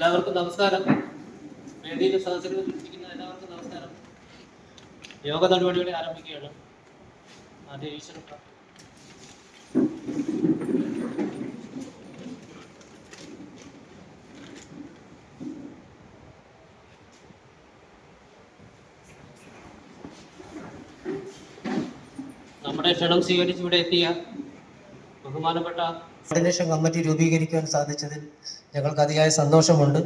എല്ലാവർക്കും നമസ്കാരം. വേദിയിൽ സദസ്സിലിരിക്കുന്ന എല്ലാവർക്കും നമസ്കാരം. യോഗ നടപടികളെ ആരംഭിക്കുകയാണ്. ആദ്യം ഈശ്വര നമ്മുടെ ക്ഷണം സ്വീകരിച്ച് ഇവിടെ എത്തിയ ബഹുമാനപ്പെട്ട കോർഡിനേഷൻ കമ്മിറ്റി രൂപീകരിക്കാൻ സാധിച്ചതിൽ ഞങ്ങൾക്ക് അതിയായ സന്തോഷമുണ്ട്.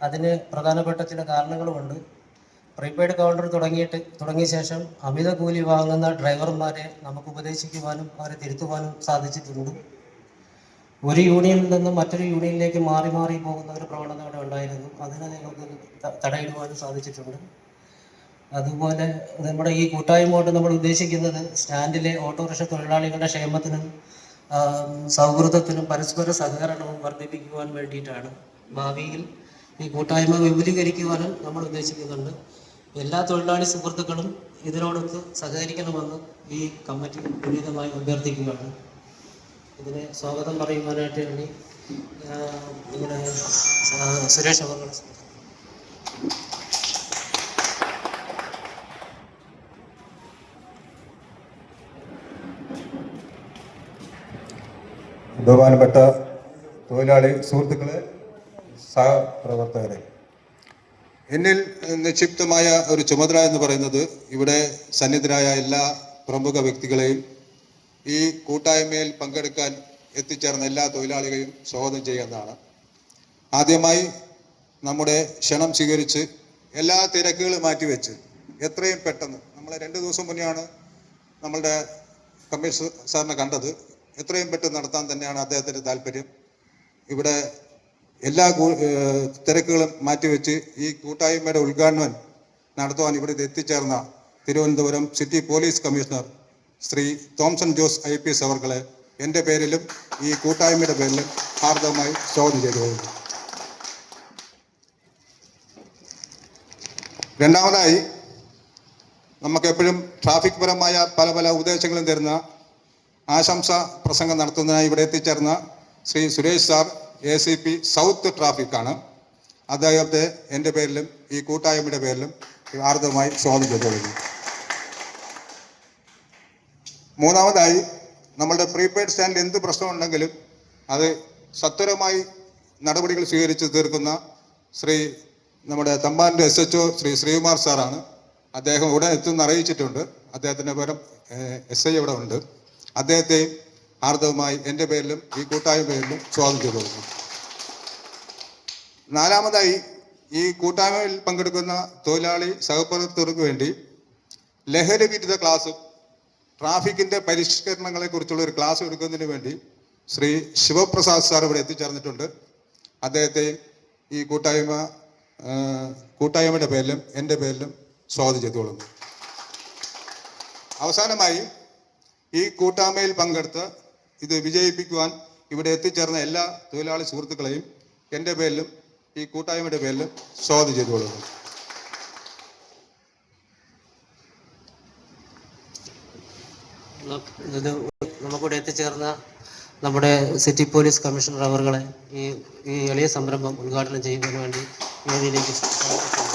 അതിന് പ്രധാനപ്പെട്ട ചില കാരണങ്ങളുമുണ്ട്. പ്രീപെയ്ഡ് കൗണ്ടർ തുടങ്ങിയ ശേഷം അമിത കൂലി വാങ്ങുന്ന ഡ്രൈവർമാരെ നമുക്ക് ഉപദേശിക്കുവാനും അവരെ തിരുത്തുവാനും സാധിച്ചിട്ടുണ്ട്. ഒരു യൂണിയനിൽ നിന്നും മറ്റൊരു യൂണിയനിലേക്ക് മാറി മാറി പോകുന്ന ഒരു പ്രവണത അവിടെ ഉണ്ടായിരുന്നു. അതിനെ നമുക്ക് തടയിടുവാനും സാധിച്ചിട്ടുണ്ട്. അതുപോലെ നമ്മുടെ ഈ കൂട്ടായ്മ കൊണ്ട് നമ്മൾ ഉദ്ദേശിക്കുന്നത് സ്റ്റാൻഡിലെ ഓട്ടോറിക്ഷ തൊഴിലാളികളുടെ ക്ഷേമത്തിനും സൗഹൃദത്തിനും പരസ്പര സഹകരണവും വർദ്ധിപ്പിക്കുവാൻ വേണ്ടിയിട്ടാണ്. ഭാവിയിൽ ഈ കൂട്ടായ്മ വിപുലീകരിക്കുവാനും നമ്മൾ ഉദ്ദേശിക്കുന്നുണ്ട്. എല്ലാ തൊഴിലാളി സുഹൃത്തുക്കളും ഇതിനോടൊത്ത് സഹകരിക്കണമെന്ന് ഈ കമ്മിറ്റി വിനീതമായി അഭ്യർത്ഥിക്കുകയാണ്. ഇതിനെ സ്വാഗതം പറയുവാനായിട്ട് വേണ്ടി നമ്മുടെ സുരേഷ് അവർ ബഹുമാനപ്പെട്ട തൊഴിലാളി സുഹൃത്തുക്കളെ, സഹപ്രവർത്തകരെ, എന്നിൽ നിക്ഷിപ്തമായ ഒരു ചുമതല എന്ന് പറയുന്നത് ഇവിടെ സന്നിധരായ എല്ലാ പ്രമുഖ വ്യക്തികളെയും ഈ കൂട്ടായ്മയിൽ പങ്കെടുക്കാൻ എത്തിച്ചേർന്ന എല്ലാ തൊഴിലാളികളെയും സ്വാഗതം ചെയ്യുന്നതാണ്. ആദ്യമായി നമ്മുടെ ക്ഷണം സ്വീകരിച്ച് എല്ലാ തിരക്കുകളും മാറ്റിവെച്ച് എത്രയും പെട്ടെന്ന്, നമ്മൾ 2 ദിവസം മുന്നെയാണ് നമ്മളുടെ കമ്മീഷണർ സാറിനെ കണ്ടത്, എത്രയും പെട്ടെന്ന് നടത്താൻ തന്നെയാണ് അദ്ദേഹത്തിൻ്റെ താല്പര്യം. ഇവിടെ എല്ലാ തിരക്കുകളും മാറ്റിവെച്ച് ഈ കൂട്ടായ്മയുടെ ഉദ്ഘാടനം നടത്തുവാൻ ഇവിടെ എത്തിച്ചേർന്ന Thiruvananthapuram city police commissioner Shri Thomson Jose IPS അവർകളെ എൻ്റെ പേരിലും ഈ കൂട്ടായ്മയുടെ പേരിലും ഹാർദവമായി സ്വാഗതം ചെയ്തു. രണ്ടാമതായി, നമുക്കെപ്പോഴും ട്രാഫിക് പരമായ പല ഉപദേശങ്ങളും തരുന്ന ആശംസ പ്രസംഗം നടത്തുന്നതിനായി ഇവിടെ എത്തിച്ചേർന്ന Shri Suresh sir, ACP south ട്രാഫിക്കാണ്. അദ്ദേഹത്തെ എൻ്റെ പേരിലും ഈ കൂട്ടായ്മയുടെ പേരിലും ഹാർദവമായി സ്വാഗതം ചെയ്തു. മൂന്നാമതായി, നമ്മളുടെ പ്രീപെയ്ഡ് സ്റ്റാൻഡിൽ എന്ത് പ്രശ്നമുണ്ടെങ്കിലും അത് സത്വരമായി നടപടികൾ സ്വീകരിച്ച് തീർക്കുന്ന നമ്മുടെ തമ്പാൻ്റെ SHO ശ്രീ ശ്രീകുമാർ സാറാണ്. അദ്ദേഹം ഉടൻ എത്തുമെന്ന് അറിയിച്ചിട്ടുണ്ട്. അദ്ദേഹത്തിൻ്റെ പകരം SI ഇവിടെ ഉണ്ട്. അദ്ദേഹത്തെയും ഹാർദവമായി എൻ്റെ പേരിലും ഈ കൂട്ടായ്മ പേരിലും സ്വാഗതം ചെയ്തു കൊടുക്കുന്നു. നാലാമതായി, ഈ കൂട്ടായ്മയിൽ പങ്കെടുക്കുന്ന തൊഴിലാളി സഹപ്രവർത്തകർക്ക് വേണ്ടി ലഹരി വിരുദ്ധ ക്ലാസും ട്രാഫിക്കിൻ്റെ പരിഷ്കരണങ്ങളെക്കുറിച്ചുള്ള ഒരു ക്ലാസ് എടുക്കുന്നതിന് വേണ്ടി ശ്രീ ശിവപ്രസാദ് സാർ ഇവിടെ എത്തിച്ചേർന്നിട്ടുണ്ട്. അദ്ദേഹത്തെയും ഈ കൂട്ടായ്മ കൂട്ടായ്മയുടെ പേരിലും എൻ്റെ പേരിലും സ്വാഗതം ചെയ്തുകൊള്ളുന്നു. അവസാനമായി ഈ കൂട്ടായ്മയിൽ പങ്കെടുത്ത് ഇത് വിജയിപ്പിക്കുവാൻ ഇവിടെ എത്തിച്ചേർന്ന എല്ലാ തൊഴിലാളി സുഹൃത്തുക്കളെയും എൻ്റെ പേരിലും ഈ കൂട്ടായ്മയുടെ പേരിലും സ്വാഗതം ചെയ്തുകൊള്ളുന്നു. ഇത് നമുക്കിവിടെ എത്തിച്ചേർന്ന നമ്മുടെ സിറ്റി പോലീസ് കമ്മീഷണർ അവർകളെ ഈ എളിയ സംരംഭം ഉദ്ഘാടനം ചെയ്യുന്നതിന് വേണ്ടി വേദിയിലേക്ക് സ്വാഗതിക്കുന്നു.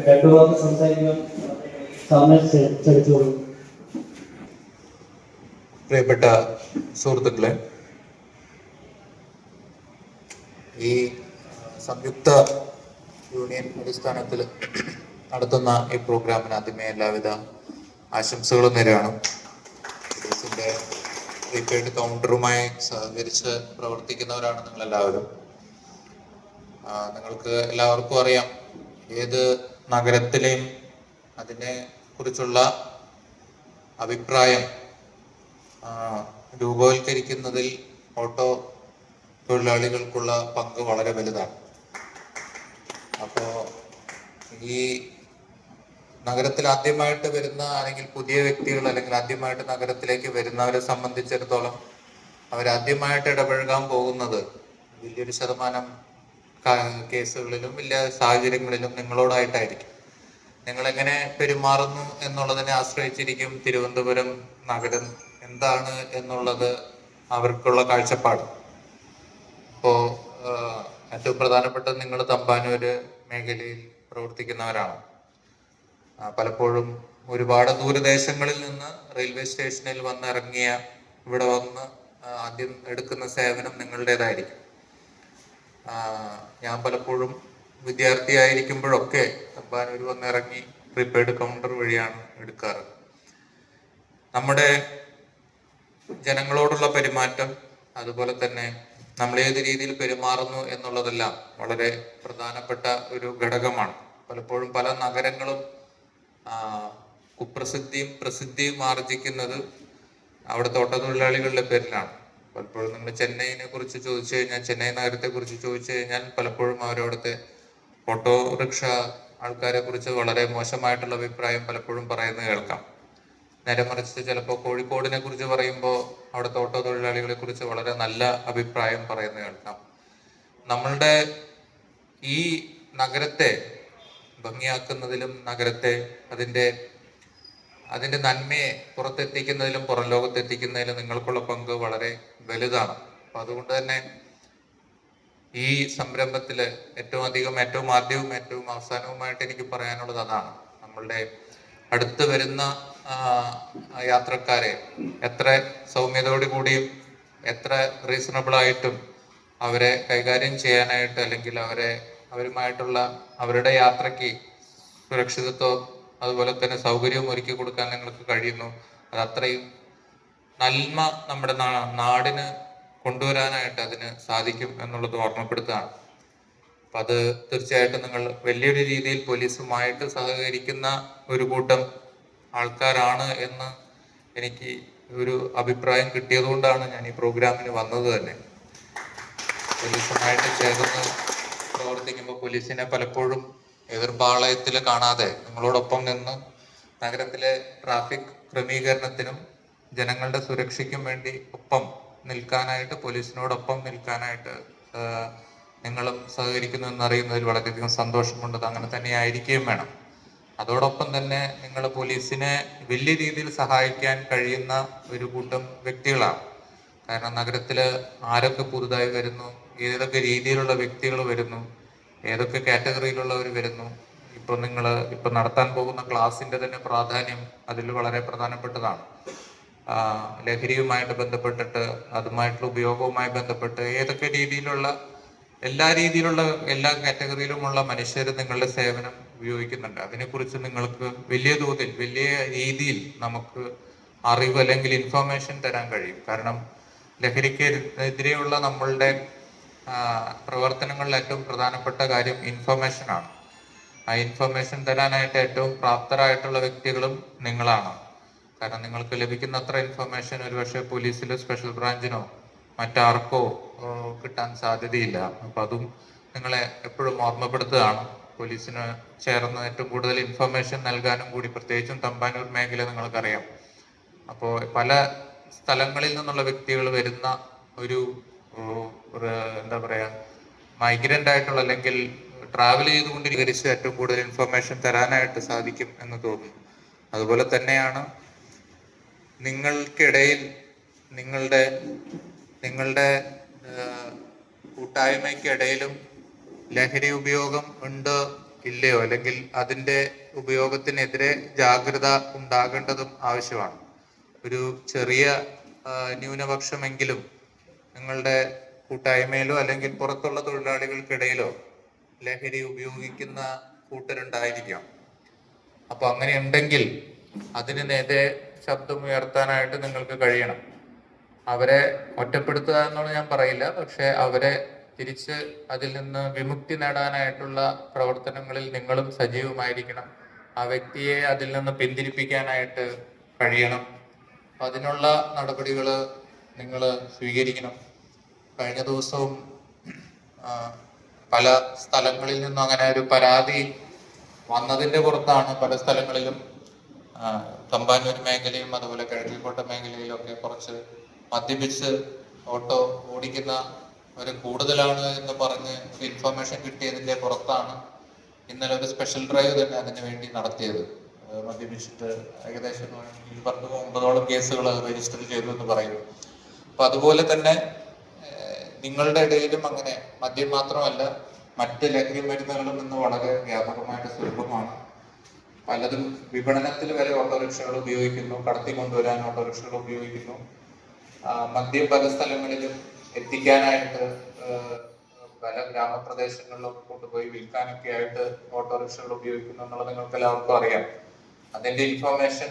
രണ്ടു വാക്ക് സംസാരിക്കാൻ ക്ഷണിച്ചോളൂ. പ്രിയപ്പെട്ട സുഹൃത്തുക്കളെ, ഈ സംയുക്ത യൂണിയൻ അടിസ്ഥാനത്തിൽ നടത്തുന്ന ഈ പ്രോഗ്രാമിന് ആദ്യമേ എല്ലാവിധ ആശംസകളും നേരുകയാണ്. പോലീസിന്റെ പ്രീപെയ്ഡ് കൗണ്ടറുമായി സഹകരിച്ച് പ്രവർത്തിക്കുന്നവരാണ് നിങ്ങളെല്ലാവരും. നിങ്ങൾക്ക് എല്ലാവർക്കും അറിയാം, ഏത് നഗരത്തിലെയും അതിനെ കുറിച്ചുള്ള അഭിപ്രായം രൂപവൽക്കരിക്കുന്നതിൽ ഓട്ടോ തൊഴിലാളികൾക്കുള്ള പങ്ക് വളരെ വലുതാണ്. അപ്പോൾ ഈ നഗരത്തിൽ ആദ്യമായിട്ട് വരുന്ന അല്ലെങ്കിൽ പുതിയ വ്യക്തികൾ അല്ലെങ്കിൽ ആദ്യമായിട്ട് നഗരത്തിലേക്ക് വരുന്നവരെ സംബന്ധിച്ചിടത്തോളം അവരാദ്യമായിട്ട് ഇടപഴകാൻ പോകുന്നത് വലിയൊരു ശതമാനം കേസുകളിലും വലിയ സാഹചര്യങ്ങളിലും നിങ്ങളോടായിട്ടായിരിക്കും. നിങ്ങൾ എങ്ങനെ പെരുമാറുന്നു എന്നുള്ളതിനെ ആശ്രയിച്ചിരിക്കും തിരുവനന്തപുരം നഗരം എന്താണ് എന്നുള്ളത് അവർക്കുള്ള കാഴ്ചപ്പാട്. ഇപ്പോ ഏറ്റവും പ്രധാനപ്പെട്ട നിങ്ങൾ തമ്പാനൂര് മേഖലയിൽ പ്രവർത്തിക്കുന്നവരാണ്. പലപ്പോഴും ഒരുപാട് ദൂരദേശങ്ങളിൽ നിന്ന് റെയിൽവേ സ്റ്റേഷനിൽ വന്നിറങ്ങിയ ഇവിടെ വന്ന് ആദ്യം എടുക്കുന്ന സേവനം നിങ്ങളുടേതായിരിക്കും. ഞാൻ പലപ്പോഴും വിദ്യാർത്ഥിയായിരിക്കുമ്പോഴൊക്കെ തമ്പാനൂർ വന്നിറങ്ങി പ്രീപെയ്ഡ് കൗണ്ടർ വഴിയാണ് എടുക്കാറ്. നമ്മുടെ ജനങ്ങളോടുള്ള പെരുമാറ്റം, അതുപോലെ തന്നെ നമ്മൾ ഏത് രീതിയിൽ പെരുമാറുന്നു എന്നുള്ളതെല്ലാം വളരെ പ്രധാനപ്പെട്ട ഒരു ഘടകമാണ്. പലപ്പോഴും പല നഗരങ്ങളും കുപ്രസിദ്ധിയും പ്രസിദ്ധിയും ആർജിക്കുന്നത് അവിടുത്തെ ഓട്ടത്തൊഴിലാളികളുടെ പേരിലാണ്. പലപ്പോഴും നമ്മൾ ചെന്നൈനെ കുറിച്ച് ചോദിച്ചു കഴിഞ്ഞാൽ, ചെന്നൈ നഗരത്തെ കുറിച്ച് ചോദിച്ചു കഴിഞ്ഞാൽ പലപ്പോഴും അവരവിടുത്തെ ഓട്ടോറിക്ഷ ആൾക്കാരെ കുറിച്ച് വളരെ മോശമായിട്ടുള്ള അഭിപ്രായം പലപ്പോഴും പറയുന്നത് കേൾക്കാം. നേരെ മറിച്ച് ചിലപ്പോൾ കോഴിക്കോടിനെ കുറിച്ച് പറയുമ്പോൾ അവിടുത്തെ ഓട്ടോ തൊഴിലാളികളെ കുറിച്ച് വളരെ നല്ല അഭിപ്രായം പറയുന്നത് കേൾക്കാം. നമ്മളുടെ ഈ നഗരത്തെ ഭംഗിയാക്കുന്നതിലും നഗരത്തെ അതിന്റെ നന്മയെ പുറത്തെത്തിക്കുന്നതിലും പുറം ലോകത്തെത്തിക്കുന്നതിലും നിങ്ങൾക്കുള്ള പങ്ക് വളരെ വലുതാണ്. അപ്പൊ അതുകൊണ്ട് തന്നെ ഈ സംരംഭത്തില് ഏറ്റവും ആദ്യവും ഏറ്റവും അവസാനവുമായിട്ട് എനിക്ക് പറയാനുള്ളത് അതാണ്. നമ്മളുടെ അടുത്ത് വരുന്ന യാത്രക്കാരെ എത്ര സൗമ്യതയോടു കൂടിയും എത്ര റീസണബിൾ ആയിട്ടും അവരെ കൈകാര്യം ചെയ്യാനായിട്ട്, അല്ലെങ്കിൽ അവരുമായിട്ടുള്ള അവരുടെ യാത്രയ്ക്ക് സുരക്ഷിതത്വം അതുപോലെ തന്നെ സൗകര്യവും ഒരുക്കി കൊടുക്കാൻ നിങ്ങൾക്ക് കഴിയുന്നു. അത് അത്രയും നന്മ നമ്മുടെ നാടിന് കൊണ്ടുവരാനായിട്ട് അതിന് സാധിക്കും എന്നുള്ളത് ഓർമ്മപ്പെടുത്തുകയാണ്. അപ്പൊ അത് തീർച്ചയായിട്ടും നിങ്ങൾ വലിയൊരു രീതിയിൽ പോലീസുമായിട്ട് സഹകരിക്കുന്ന ഒരു കൂട്ടം ആൾക്കാരാണ് എന്ന് എനിക്ക് ഒരു അഭിപ്രായം കിട്ടിയതുകൊണ്ടാണ് ഞാൻ ഈ പ്രോഗ്രാമിന് വന്നത് തന്നെ. പോലീസുമായിട്ട് ചേർന്ന് പ്രവർത്തിക്കുമ്പോൾ പോലീസിനെ പലപ്പോഴും എതിർപാളയത്തിൽ കാണാതെ നിങ്ങളോടൊപ്പം നിന്ന് നഗരത്തിലെ ട്രാഫിക് ക്രമീകരണത്തിനും ജനങ്ങളുടെ സുരക്ഷയ്ക്കും വേണ്ടി പോലീസിനോടൊപ്പം നിൽക്കാനായിട്ട് നിങ്ങളും സഹകരിക്കുന്നു എന്നറിയുന്നതിൽ വളരെയധികം സന്തോഷമുണ്ട്. അങ്ങനെ തന്നെ ആയിരിക്കുകയും വേണം. അതോടൊപ്പം തന്നെ നിങ്ങൾ പോലീസിനെ വലിയ രീതിയിൽ സഹായിക്കാൻ കഴിയുന്ന ഒരു കൂട്ടം വ്യക്തികളാണ്. കാരണം നഗരത്തിൽ ആരൊക്കെ പുതുതായി വരുന്നു, ഏതൊക്കെ രീതിയിലുള്ള വ്യക്തികൾ വരുന്നു, ഏതൊക്കെ കാറ്റഗറിയിലുള്ളവർ വരുന്നു, ഇപ്പൊ നടത്താൻ പോകുന്ന ക്ലാസിന്റെ തന്നെ പ്രാധാന്യം അതിൽ വളരെ പ്രധാനപ്പെട്ടതാണ്. ലഹരിയുമായിട്ട് ബന്ധപ്പെട്ടിട്ട് അതുമായിട്ടുള്ള ഉപയോഗവുമായി ബന്ധപ്പെട്ട് ഏതൊക്കെ രീതിയിലുള്ള എല്ലാ കാറ്റഗറിയിലുമുള്ള മനുഷ്യർ നിങ്ങളുടെ സേവനം ഉപയോഗിക്കുന്നുണ്ട്. അതിനെക്കുറിച്ച് നിങ്ങൾക്ക് വലിയ തോതിൽ വലിയ രീതിയിൽ നമുക്ക് അറിവ് അല്ലെങ്കിൽ ഇൻഫർമേഷൻ തരാൻ കഴിയും. കാരണം ലഹരിക്കെതിരെയുള്ള നമ്മളുടെ പ്രവർത്തനങ്ങളിൽ ഏറ്റവും പ്രധാനപ്പെട്ട കാര്യം ഇൻഫർമേഷനാണ്. ആ ഇൻഫർമേഷൻ തരാനായിട്ട് ഏറ്റവും പ്രാപ്തരായിട്ടുള്ള വ്യക്തികളും നിങ്ങളാണ്. കാരണം നിങ്ങൾക്ക് ലഭിക്കുന്ന അത്ര ഇൻഫർമേഷൻ ഒരുപക്ഷെ പോലീസിലോ സ്പെഷ്യൽ ബ്രാഞ്ചിനോ മറ്റാർക്കോ കിട്ടാൻ സാധ്യതയില്ല. അപ്പൊ അതും നിങ്ങളെ എപ്പോഴും ഓർമ്മപ്പെടുത്തുകയാണ്. പോലീസിന് ചേർന്ന് ഏറ്റവും കൂടുതൽ ഇൻഫർമേഷൻ നൽകാനും കൂടി, പ്രത്യേകിച്ചും തമ്പാനൂർ മേഖല നിങ്ങൾക്കറിയാം. അപ്പോൾ പല സ്ഥലങ്ങളിൽ നിന്നുള്ള വ്യക്തികൾ വരുന്ന ഒരു എന്താ പറയാ മൈഗ്രന്റ് ആയിട്ടുള്ള അല്ലെങ്കിൽ ട്രാവൽ ചെയ്തുകൊണ്ടിരിച്ച് ഏറ്റവും കൂടുതൽ ഇൻഫർമേഷൻ തരാനായിട്ട് സാധിക്കും എന്ന് തോന്നുന്നു. അതുപോലെ തന്നെയാണ് നിങ്ങൾക്കിടയിൽ നിങ്ങളുടെ കൂട്ടായ്മയ്ക്കിടയിലും ലഹരി ഉപയോഗം ഉണ്ടോ ഇല്ലയോ, അല്ലെങ്കിൽ അതിൻ്റെ ഉപയോഗത്തിനെതിരെ ജാഗ്രത ഉണ്ടാകേണ്ടതും ആവശ്യമാണ്. ഒരു ചെറിയ ന്യൂനപക്ഷമെങ്കിലും നിങ്ങളുടെ കൂട്ടായ്മയിലോ അല്ലെങ്കിൽ പുറത്തുള്ള തൊഴിലാളികൾക്കിടയിലോ ലഹരി ഉപയോഗിക്കുന്ന കൂട്ടരുണ്ടായിരിക്കാം. അപ്പൊ അങ്ങനെ ഉണ്ടെങ്കിൽ അതിന് നേരെ ശബ്ദമുയർത്താനായിട്ട് നിങ്ങൾക്ക് കഴിയണം. അവരെ ഒറ്റപ്പെടുത്തുക എന്നുള്ള ഞാൻ പറയില്ല, പക്ഷെ അവരെ തിരിച്ച് അതിൽ നിന്ന് വിമുക്തി നേടാനായിട്ടുള്ള പ്രവർത്തനങ്ങളിൽ നിങ്ങളും സജീവമായിരിക്കണം. ആ വ്യക്തിയെ അതിൽ നിന്ന് പിന്തിരിപ്പിക്കാനായിട്ട് കഴിയണം. അതിനുള്ള നടപടികൾ നിങ്ങൾ സ്വീകരിക്കണം. കഴിഞ്ഞ ദിവസവും പല സ്ഥലങ്ങളിൽ നിന്നും അങ്ങനെ ഒരു പരാതി വന്നതിന്റെ പുറത്താണ് പല സ്ഥലങ്ങളിലും തമ്പാനൂർ മേഖലയും അതുപോലെ കിഴക്കിക്കോട്ട മേഖലയിലും ഒക്കെ കുറച്ച് മദ്യപിച്ച് ഓട്ടോ ഓടിക്കുന്നവർ കൂടുതലാണ് എന്ന് പറഞ്ഞ് ഒരു ഇൻഫർമേഷൻ കിട്ടിയതിന്റെ പുറത്താണ് ഇന്നലെ ഒരു സ്പെഷ്യൽ ഡ്രൈവ് തന്നെ അതിനു വേണ്ടി നടത്തിയത്. മദ്യപിച്ചിട്ട് ഏകദേശം 19 കേസുകൾ രജിസ്റ്റർ ചെയ്തു എന്ന് പറയുന്നു. അപ്പൊ അതുപോലെ തന്നെ നിങ്ങളുടെ ഇടയിലും അങ്ങനെ മദ്യം മാത്രമല്ല മറ്റ് ലഹരി മരുന്നുകളും ഇന്ന് വളരെ വ്യാപകമായിട്ട് സുലഭമാണ്. പലതും വിപണനത്തിൽ വരെ ഓട്ടോറിക്ഷകൾ ഉപയോഗിക്കുന്നു, കടത്തിക്കൊണ്ടുവരാൻ ഓട്ടോറിക്ഷകൾ ഉപയോഗിക്കുന്നു. മദ്യം പല സ്ഥലങ്ങളിലും എത്തിക്കാനായിട്ട് പല ഗ്രാമപ്രദേശങ്ങളിലും കൊണ്ടുപോയി വിൽക്കാനൊക്കെ ആയിട്ട് ഓട്ടോറിക്ഷകൾ ഉപയോഗിക്കുന്നു എന്നുള്ളത് നിങ്ങൾക്ക് എല്ലാവർക്കും അറിയാം. അതിന്റെ ഇൻഫർമേഷൻ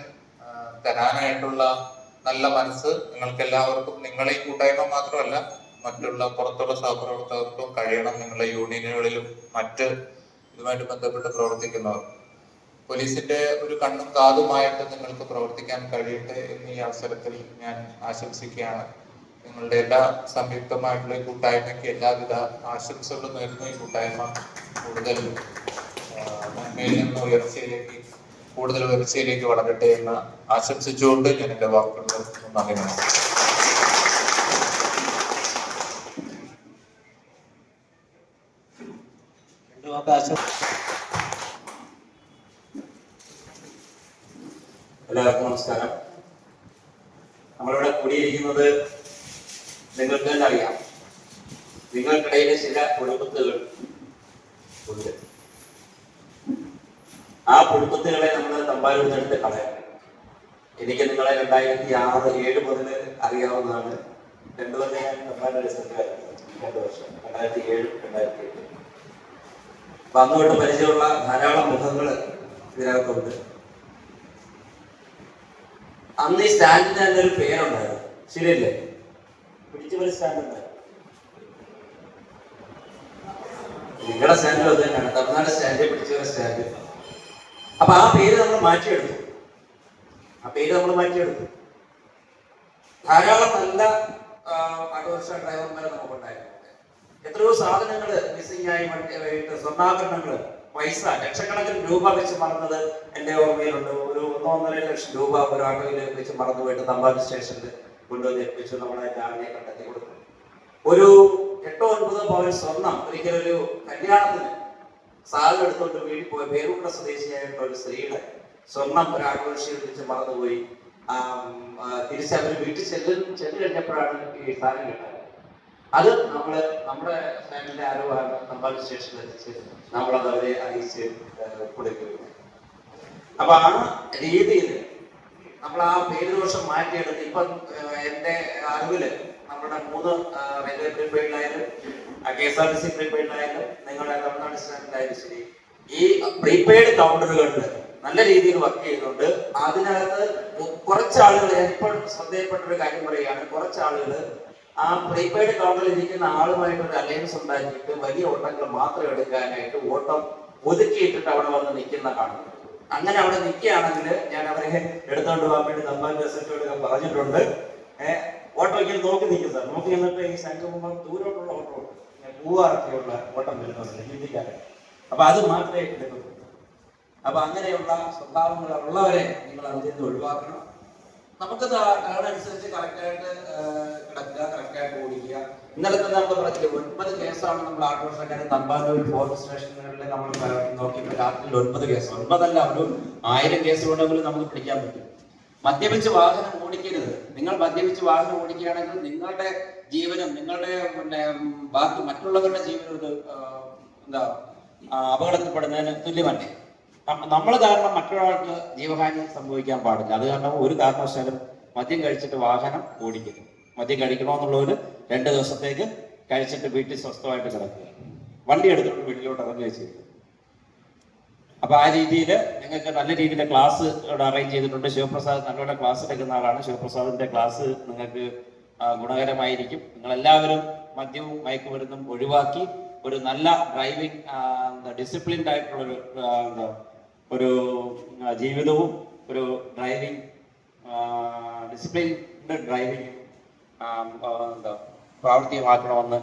തരാനായിട്ടുള്ള നല്ല മനസ്സ് നിങ്ങൾക്ക് എല്ലാവർക്കും, നിങ്ങളെ ഈ കൂട്ടായ്മ മാത്രമല്ല മറ്റുള്ള പുറത്തുള്ള സഹപ്രവർത്തകർക്കും കഴിയണം. നിങ്ങളുടെ യൂണിയനുകളിലും മറ്റ് ഇതുമായിട്ട് ബന്ധപ്പെട്ട് പ്രവർത്തിക്കുന്നവർ പോലീസിന്റെ ഒരു കണ്ണും കാതുമായിട്ട് നിങ്ങൾക്ക് പ്രവർത്തിക്കാൻ കഴിയട്ടെ എന്ന് ഈ അവസരത്തിൽ ഞാൻ ആശംസിക്കുകയാണ്. നിങ്ങളുടെ എല്ലാ സംയുക്തമായിട്ടുള്ള ഈ കൂട്ടായ്മയ്ക്ക് എല്ലാവിധ ആശംസകളും നേരുന്നു. ഈ കൂട്ടായ്മ കൂടുതൽ നന്മയിൽ നിന്ന് കൂടുതൽ ഉയർച്ചയിലേക്ക് വളരട്ടെ എന്ന് ആശംസിച്ചുകൊണ്ട് ഞാൻ എന്റെ വാക്കുകൾ നന്ദി. എല്ലാവർക്കും നമസ്കാരം. നമ്മളിവിടെ കൂടിയിരിക്കുന്നത് നിങ്ങൾക്ക് തന്നെ അറിയാം, നിങ്ങൾക്കിടയിലെ ചില കുടുംബത്തുകൾ ഉണ്ട്. ആ കുടുംബത്തുകളെ നമ്മൾ തമ്പാനൂരിനടുത്ത് കളയാം. എനിക്ക് നിങ്ങളെ 2006-2007 മുതൽ അറിയാവുന്നതാണ്. 2 വർഷം ഞാൻ തമ്പാനൂർ സെക്രട്ടറിയായിരുന്നു. 2 വർഷം 2007-2008. അപ്പൊ അന്നുകൊണ്ട് പരിചയമുള്ള ധാരാളം മുഖങ്ങൾ ഇതിനകത്തുണ്ട്. അന്ന് ഈ സ്റ്റാൻഡിന് തന്നെ ഒരു പേരുണ്ടായിരുന്നു, ശരിയല്ലേ? പിടിച്ചുപറി സ്റ്റാൻഡ് ഉണ്ടായിരുന്നു. നിങ്ങളുടെ സ്റ്റാൻഡിൽ അത് തന്നെയാണ്, തമിഴ്നാട് സ്റ്റാൻഡ്, പിടിച്ചുപറി സ്റ്റാൻഡ്. അപ്പൊ ആ പേര് നമ്മൾ മാറ്റിയെടുത്തു. ധാരാളം നല്ല ഓട്ടോറിക്ഷ ഡ്രൈവർമാരെ നമുക്കുണ്ടായിരുന്നു. എത്രയോ സാധനങ്ങൾ മിസ്സിംഗ് ആയി, സ്വർണ്ണാഭരണങ്ങള്, പൈസ, ലക്ഷക്കണക്കിന് രൂപ വെച്ച് മറന്നത് എന്റെ ഓർമ്മയിലുണ്ട്. ഒരു 1-1.5 ലക്ഷം രൂപ ഒരു ഓട്ടോയിൽ വെച്ച് മറന്നുപോയിട്ട് തമ്പാനൂർ സ്റ്റേഷനിൽ കൊണ്ടുവന്ന് ഏൽപ്പിച്ചു. നമ്മളെ ആളിനെ കണ്ടെത്തി കൊടുക്കും. ഒരു 8-9 പവൻ സ്വർണം ഒരിക്കലൊരു കല്യാണത്തിന് സാധനം എടുത്തോണ്ട് വീട്ടിൽ പോയി പേരൂർക്കട സ്വദേശിയായിട്ടുള്ള ഒരു സ്ത്രീയുടെ സ്വർണം ഒരു ആഘോഷിയിൽ വെച്ച് മറന്നുപോയി. തിരിച്ച് അവർ വീട്ടിൽ ചെല്ലു കഴിഞ്ഞപ്പോഴാണ് ഈ സാധനം കിട്ടാറ്. അത് നമ്മുടെ ഫാമിലി ആരോഗ്യമാണ് തമ്പാൽ സ്റ്റേഷനിൽ എത്തിച്ച് നമ്മളത് അവരെ അറിയിച്ച് കൊടുക്കുകയാണ്. അപ്പൊ ആ രീതിയിൽ നമ്മൾ ആ പേരുദോഷം മാറ്റിയെടുത്ത് ഇപ്പം എന്റെ അറിവില് നമ്മുടെ 3 റെയിൽവേ പ്രീപെയ്ഡിലായാലും KSRTC പ്രീപെയ്ഡിലായാലും നിങ്ങളുടെ തമിഴ്നാട് സ്റ്റാൻഡിലായാലും ശരി, ഈ പ്രീപെയ്ഡ് കൗണ്ടറുകളിൽ നല്ല രീതിയിൽ വർക്ക് ചെയ്യുന്നുണ്ട്. അതിനകത്ത് കുറച്ചാളുകൾ, ഇപ്പോൾ ശ്രദ്ധയിൽപ്പെട്ട ഒരു കാര്യം പറയുകയാണ്, കുറച്ചാളുകൾ ആ പ്രീപെയ്ഡ് കൗണ്ടറിൽ ഇരിക്കുന്ന ആളുമായിട്ടൊരു അലയൻസ് ഉണ്ടാക്കിയിട്ട് വലിയ ഓട്ടങ്ങൾ മാത്രം എടുക്കാനായിട്ട് ഓട്ടം ഒതുക്കിയിട്ടിട്ട് അവിടെ വന്ന് നിൽക്കുന്ന കാണുന്നു. അങ്ങനെ അവിടെ നിൽക്കുകയാണെങ്കിൽ ഞാൻ അവരെ എടുത്തോണ്ട് പോകാൻ വേണ്ടി തമ്പാൻ സെക്രട്ടറിയോട് പറഞ്ഞിട്ടുണ്ട്. ഓട്ടോ ഇങ്ങനെ നോക്കി നിൽക്കും സാർ, നോക്കി നിന്നിട്ട് ഈ സംഗമം ദൂരോട്ടുള്ള ഓട്ടോ പൂവാർത്തിയുള്ള ഓട്ടം വരുന്നുണ്ട് ഹിന്ദിക്കാരെ. അപ്പൊ അത് മാത്രമേ എടുക്കുള്ളൂ. അപ്പൊ അങ്ങനെയുള്ള സ്വഭാവങ്ങൾ ഉള്ളവരെ നിങ്ങൾ അതിൽ നിന്ന് ഒഴിവാക്കണം. നമുക്ക് ടേണനുസരിച്ച് കറക്റ്റായിട്ട് കിടക്കുക, കറക്റ്റായിട്ട് ഓടിക്കുക. ഇന്നലെ തന്നെ നമ്മൾ പറഞ്ഞില്ല, 9 കേസാണ് നമ്മൾ ആഘോഷക്കാരെ തമ്പാനൂർ ഫോർട്ട് സ്റ്റേഷനുകളിൽ നമ്മൾ നോക്കിയപ്പോൾ രാത്രി 9 കേസ്. 9 അല്ല, ഒരു 1000 കേസുകളുണ്ടെങ്കിലും നമുക്ക് പിടിക്കാൻ പറ്റും. മദ്യപിച്ച് വാഹനം ഓടിക്കരുത്. നിങ്ങൾ മദ്യപിച്ച് വാഹനം ഓടിക്കുകയാണെങ്കിൽ നിങ്ങളുടെ ജീവനും നിങ്ങളുടെ ബാക്കി മറ്റുള്ളവരുടെ ജീവനും ഇത് അപകടത്തിൽപ്പെടുന്നതിന് തുല്യമല്ലേ. നമ്മൾ കാരണം മറ്റൊരാൾക്ക് ജീവഹാനി സംഭവിക്കാൻ പാടില്ല. അത് കാരണം ഒരു കാരണവശാലും മദ്യം കഴിച്ചിട്ട് വാഹനം ഓടിക്കരുത്. മദ്യം കഴിക്കണമെന്നുള്ളവര് 2 ദിവസത്തേക്ക് കഴിച്ചിട്ട് വീട്ടിൽ സ്വസ്ഥമായിട്ട് കിടക്കുക, വണ്ടി എടുത്തിട്ട് വീട്ടിലോട്ട് ഇറങ്ങുകയും ചെയ്യും. അപ്പൊ ആ രീതിയിൽ നിങ്ങൾക്ക് നല്ല രീതിയിൽ ക്ലാസ് ഇവിടെ അറേഞ്ച് ചെയ്തിട്ടുണ്ട്. ശിവപ്രസാദ് നല്ലപോലെ ക്ലാസ് എടുക്കുന്ന ആളാണ്. ശിവപ്രസാദിന്റെ ക്ലാസ് നിങ്ങൾക്ക് ഗുണകരമായിരിക്കും. നിങ്ങളെല്ലാവരും മദ്യവും മയക്കുമരുന്നും ഒഴിവാക്കി ഒരു നല്ല ഡ്രൈവിംഗ് ഡിസിപ്ലിൻഡ് ആയിട്ടുള്ളൊരു ഒരു ജീവിതവും ഒരു ഡ്രൈവിംഗ് ഡിസിപ്ലിൻഡ് ഡ്രൈവിംഗ് പ്രാവർത്തികമാക്കണമെന്ന്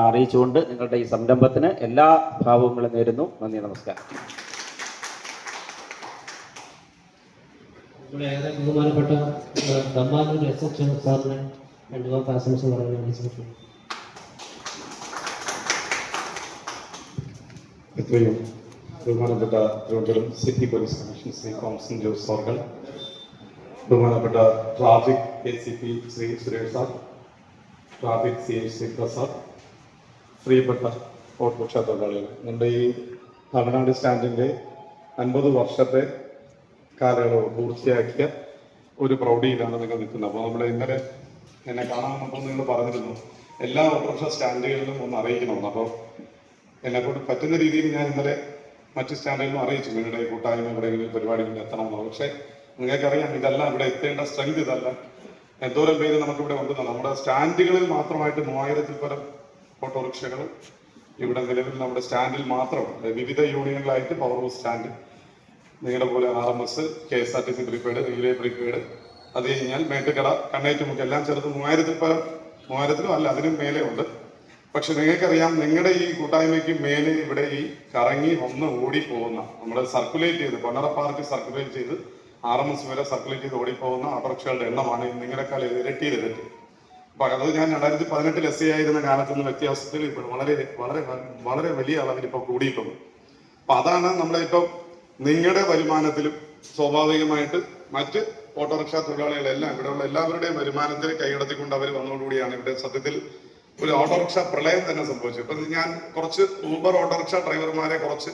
അറിയിച്ചുകൊണ്ട് നിങ്ങളുടെ ഈ സംരംഭത്തിന് എല്ലാ ഭാവങ്ങളും നേരുന്നു. നന്ദി, നമസ്കാരം. ഇവിടെ ഏറെ ബഹുമാനപ്പെട്ട തമ്പാനൂർ SHO സാറിനെ 2 വാക്ക് ആശംസ പറയാൻ വിളിച്ചിട്ടുണ്ട്. എത്രയും ബഹുമാനപ്പെട്ട Thiruvananthapuram city police commission Shri കോൺസ്റ്റൻ ജോസ് ഓർഗൻ, ബഹുമാനപ്പെട്ട traffic ACP Shri Suresh sir, traffic CH Shri Prasad, പ്രിയപ്പെട്ട ഓട്ടോറിക്ഷ തൊഴിലാളികൾ, നമ്മുടെ ഈ തമിഴ്നാട് സ്റ്റാൻഡിൻ്റെ 50 വർഷത്തെ കാലയളവ് പൂർത്തിയാക്കിയ ഒരു പ്രൗഢിയിലാണ് നിങ്ങൾ നിൽക്കുന്നത്. അപ്പോൾ നമ്മൾ ഇന്നലെ എന്നെ കാണാൻ വന്നപ്പോൾ നിങ്ങൾ പറഞ്ഞിരുന്നു എല്ലാ ഓട്ടോറിക്ഷ സ്റ്റാൻഡുകളിലും ഒന്ന് അറിയിക്കണമെന്ന്. അപ്പോൾ എന്നെക്കൊണ്ട് പറ്റുന്ന രീതിയിൽ ഞാൻ ഇന്നലെ മറ്റ് സ്റ്റാൻഡുകളിലും അറിയിച്ചു നിങ്ങളുടെ ഈ കൂട്ടായ്മ എവിടെയെങ്കിലും പരിപാടികളിൽ എത്തണമെന്ന്. പക്ഷേ നിങ്ങൾക്കറിയാം, ഇതല്ല ഇവിടെ എത്തേണ്ട സ്ട്രെങ്ത് ഇതല്ല. എന്തോരം പേര് നമുക്കിവിടെ ഉണ്ടെന്നാണ്. നമ്മുടെ സ്റ്റാൻഡുകളിൽ മാത്രമായിട്ട് 3000-ൽ പരം ഓട്ടോറിക്ഷകൾ ഇവിടെ നിലവിൽ നമ്മുടെ സ്റ്റാൻഡിൽ മാത്രമുണ്ട്. വിവിധ യൂണിയനുകളായിട്ട് പവർ ഹൗസ് സ്റ്റാൻഡ്, നിങ്ങളുടെ പോലെ RMS, KSRTC prepaid, railway prepaid, അത് കഴിഞ്ഞാൽ മേട്ടുകട, കണ്ണേറ്റുമുക്ക് എല്ലാം ചേർത്ത് 3000-ൽ പരം, 3000-ലും അല്ല അതിനും മേലെ ഉണ്ട്. പക്ഷെ നിങ്ങൾക്കറിയാം, നിങ്ങളുടെ ഈ കൂട്ടായ്മയ്ക്ക് മേലെ ഇവിടെ ഈ കറങ്ങി ഒന്ന് ഓടിപ്പോകുന്ന, നമ്മൾ സർക്കുലേറ്റ് ചെയ്ത് പൊന്നറ പാർക്ക് സർക്കുലേറ്റ് ചെയ്ത് RMS വരെ സർക്കുലേറ്റ് ചെയ്ത് ഓടിപ്പോകുന്ന ഓട്ടോറിക്ഷകളുടെ എണ്ണമാണ് നിങ്ങളെക്കാൾ ഇരട്ടി. അപ്പൊ അത് ഞാൻ 2018-ൽ SI ആയിരുന്ന കാലത്ത് നിന്ന് വ്യത്യാസത്തിൽ ഇപ്പോൾ വളരെ വളരെ വളരെ വലിയ അളവിൽ ഇപ്പോൾ കൂടിയിട്ടുണ്ട്. അപ്പൊ അതാണ് നമ്മളിപ്പോൾ നിങ്ങളുടെ വരുമാനത്തിലും സ്വാഭാവികമായിട്ട് മറ്റ് ഓട്ടോറിക്ഷ തൊഴിലാളികളെല്ലാം ഇവിടെയുള്ള എല്ലാവരുടെയും വരുമാനത്തിൽ കൈകടത്തിക്കൊണ്ട് അവർ വന്നതോടുകൂടിയാണ് ഇവിടെ സത്യത്തിൽ ഒരു ഓട്ടോറിക്ഷ പ്രളയം തന്നെ സംഭവിച്ചു. ഇപ്പൊ ഞാൻ കുറച്ച് ഊബർ ഓട്ടോറിക്ഷ ഡ്രൈവർമാരെ കുറച്ച്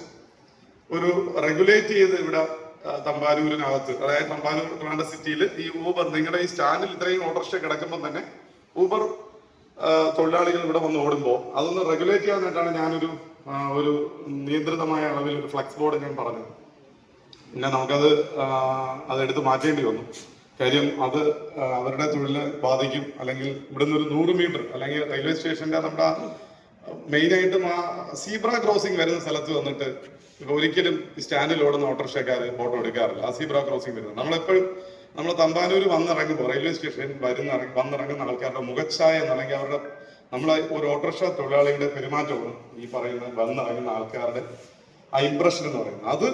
ഒരു റെഗുലേറ്റ് ചെയ്ത് ഇവിടെ തമ്പാനൂരിനകത്ത്, അതായത് തമ്പാനൂർ ട്രിവാൻഡ്രം സിറ്റിയിൽ ഈ ഊബർ, നിങ്ങളുടെ ഈ സ്റ്റാൻഡിൽ ഇത്രയും ഓട്ടോറിക്ഷ കിടക്കുമ്പോൾ തന്നെ ഊബർ തൊഴിലാളികൾ ഇവിടെ വന്ന് ഓടുമ്പോൾ അതൊന്ന് റെഗുലേറ്റ് ചെയ്യാനായിട്ടാണ് ഞാനൊരു നിയന്ത്രിതമായ അളവിൽ ഒരു ഫ്ലെക്സ് ബോർഡ് ഞാൻ പറഞ്ഞത്. പിന്നെ നമുക്കത് അതെടുത്ത് മാറ്റേണ്ടി വന്നു. കാര്യം അത് അവരുടെ തൊഴിലിനെ ബാധിക്കും. അല്ലെങ്കിൽ ഇവിടുന്ന് ഒരു 100 മീറ്റർ അല്ലെങ്കിൽ റെയിൽവേ സ്റ്റേഷന്റെ നമ്മുടെ മെയിനായിട്ടും ആ സീബ്ര ക്രോസിംഗ് വരുന്ന സ്ഥലത്ത് വന്നിട്ട് ഒരിക്കലും സ്റ്റാൻഡിൽ ഓടുന്ന ഓട്ടോറിക്ഷക്കാർ ഫോട്ടോ എടുക്കാറില്ല. ആ സീബ്ര ക്രോസിംഗ് വരുന്നത് നമ്മളെപ്പോഴും നമ്മൾ തമ്പാനൂർ വന്നിറങ്ങുമ്പോൾ റെയിൽവേ സ്റ്റേഷനിൽ വന്നിറങ്ങുന്ന ആൾക്കാരുടെ മുഖച്ഛായ അല്ലെങ്കിൽ അവരുടെ നമ്മളെ ഒരു ഓട്ടോറിക്ഷ തൊഴിലാളിയുടെ പെരുമാറ്റമാണ് ഈ പറയുന്ന വന്നിറങ്ങുന്ന ആൾക്കാരുടെ ആ ഇംപ്രഷൻ എന്ന് പറയുന്നത്. അത്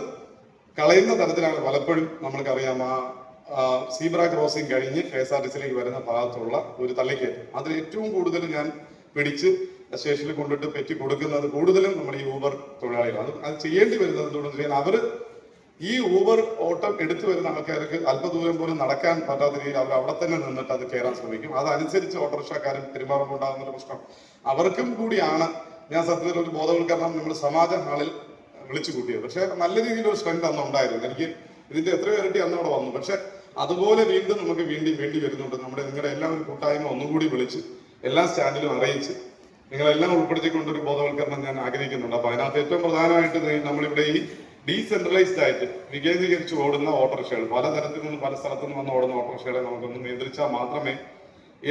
കളയുന്ന തരത്തിലാണ് പലപ്പോഴും നമ്മൾക്കറിയാം ആ സീബ്ര ക്രോസിംഗ് കഴിഞ്ഞ് KSRTCയിലേക്ക് വരുന്ന ഭാഗത്തുള്ള ഒരു തള്ളിക്കയറ്റം. അതിൽ ഏറ്റവും കൂടുതൽ ഞാൻ പിടിച്ച് സ്റ്റേഷനിൽ കൊണ്ടിട്ട് പെറ്റി കൊടുക്കുന്നത് കൂടുതലും നമ്മുടെ ഈ ഊബർ തൊഴിലാളികൾ. അത് ചെയ്യേണ്ടി വരുന്നത് എന്തുകൊണ്ടെന്ന് വെച്ചാൽ അവർ ഈ ഊബർ ഓട്ടം എടുത്തു വരുന്ന ആൾക്കാർക്ക് അല്പദൂരം പോലും നടക്കാൻ പറ്റാത്ത രീതിയിൽ അവർ അവിടെ തന്നെ നിന്നിട്ട് അത് കയറാൻ ശ്രമിക്കും. അതനുസരിച്ച് ഓട്ടോറിക്ഷക്കാരും പെരുമാറുമ്പോൾ ഉണ്ടാകുന്ന ഒരു പ്രശ്നം അവർക്കും കൂടിയാണ്. ഞാൻ സത്യത്തിൽ ഒരു ബോധവൽക്കരണം നമ്മൾ സമാജ ഹാളിൽ വിളിച്ചു കൂട്ടിയത്. പക്ഷെ നല്ല രീതിയിലൊരു സ്ട്രെങ്ത് അന്ന് ഉണ്ടായിരുന്നു. എനിക്ക് ഇതിന്റെ എത്രയോ ഇരട്ടി അന്ന് അവിടെ വന്നു. പക്ഷെ അതുപോലെ വീണ്ടും നമുക്ക് വേണ്ടി വരുന്നുണ്ട്. നിങ്ങളുടെ എല്ലാവരും കൂട്ടായ്മ ഒന്നുകൂടി വിളിച്ച് എല്ലാ സ്റ്റാൻഡിലും അറിയിച്ച് നിങ്ങളെല്ലാം ഉൾപ്പെടുത്തിക്കൊണ്ടൊരു ബോധവൽക്കരണം ഞാൻ ആഗ്രഹിക്കുന്നുണ്ട്. അപ്പൊ അതിനകത്ത് ഏറ്റവും പ്രധാനമായിട്ട് നമ്മളിവിടെ ഈ ഡീസെൻട്രലൈസ്ഡ് ആയിട്ട് വികേന്ദ്രീകരിച്ച് ഓടുന്ന ഓട്ടോറിക്ഷകൾ, പലതരത്തിൽ നിന്ന് പല സ്ഥലത്തു നിന്ന് വന്ന് ഓടുന്ന ഓട്ടോറിക്ഷകളെ നമുക്കൊന്ന് നിയന്ത്രിച്ചാൽ മാത്രമേ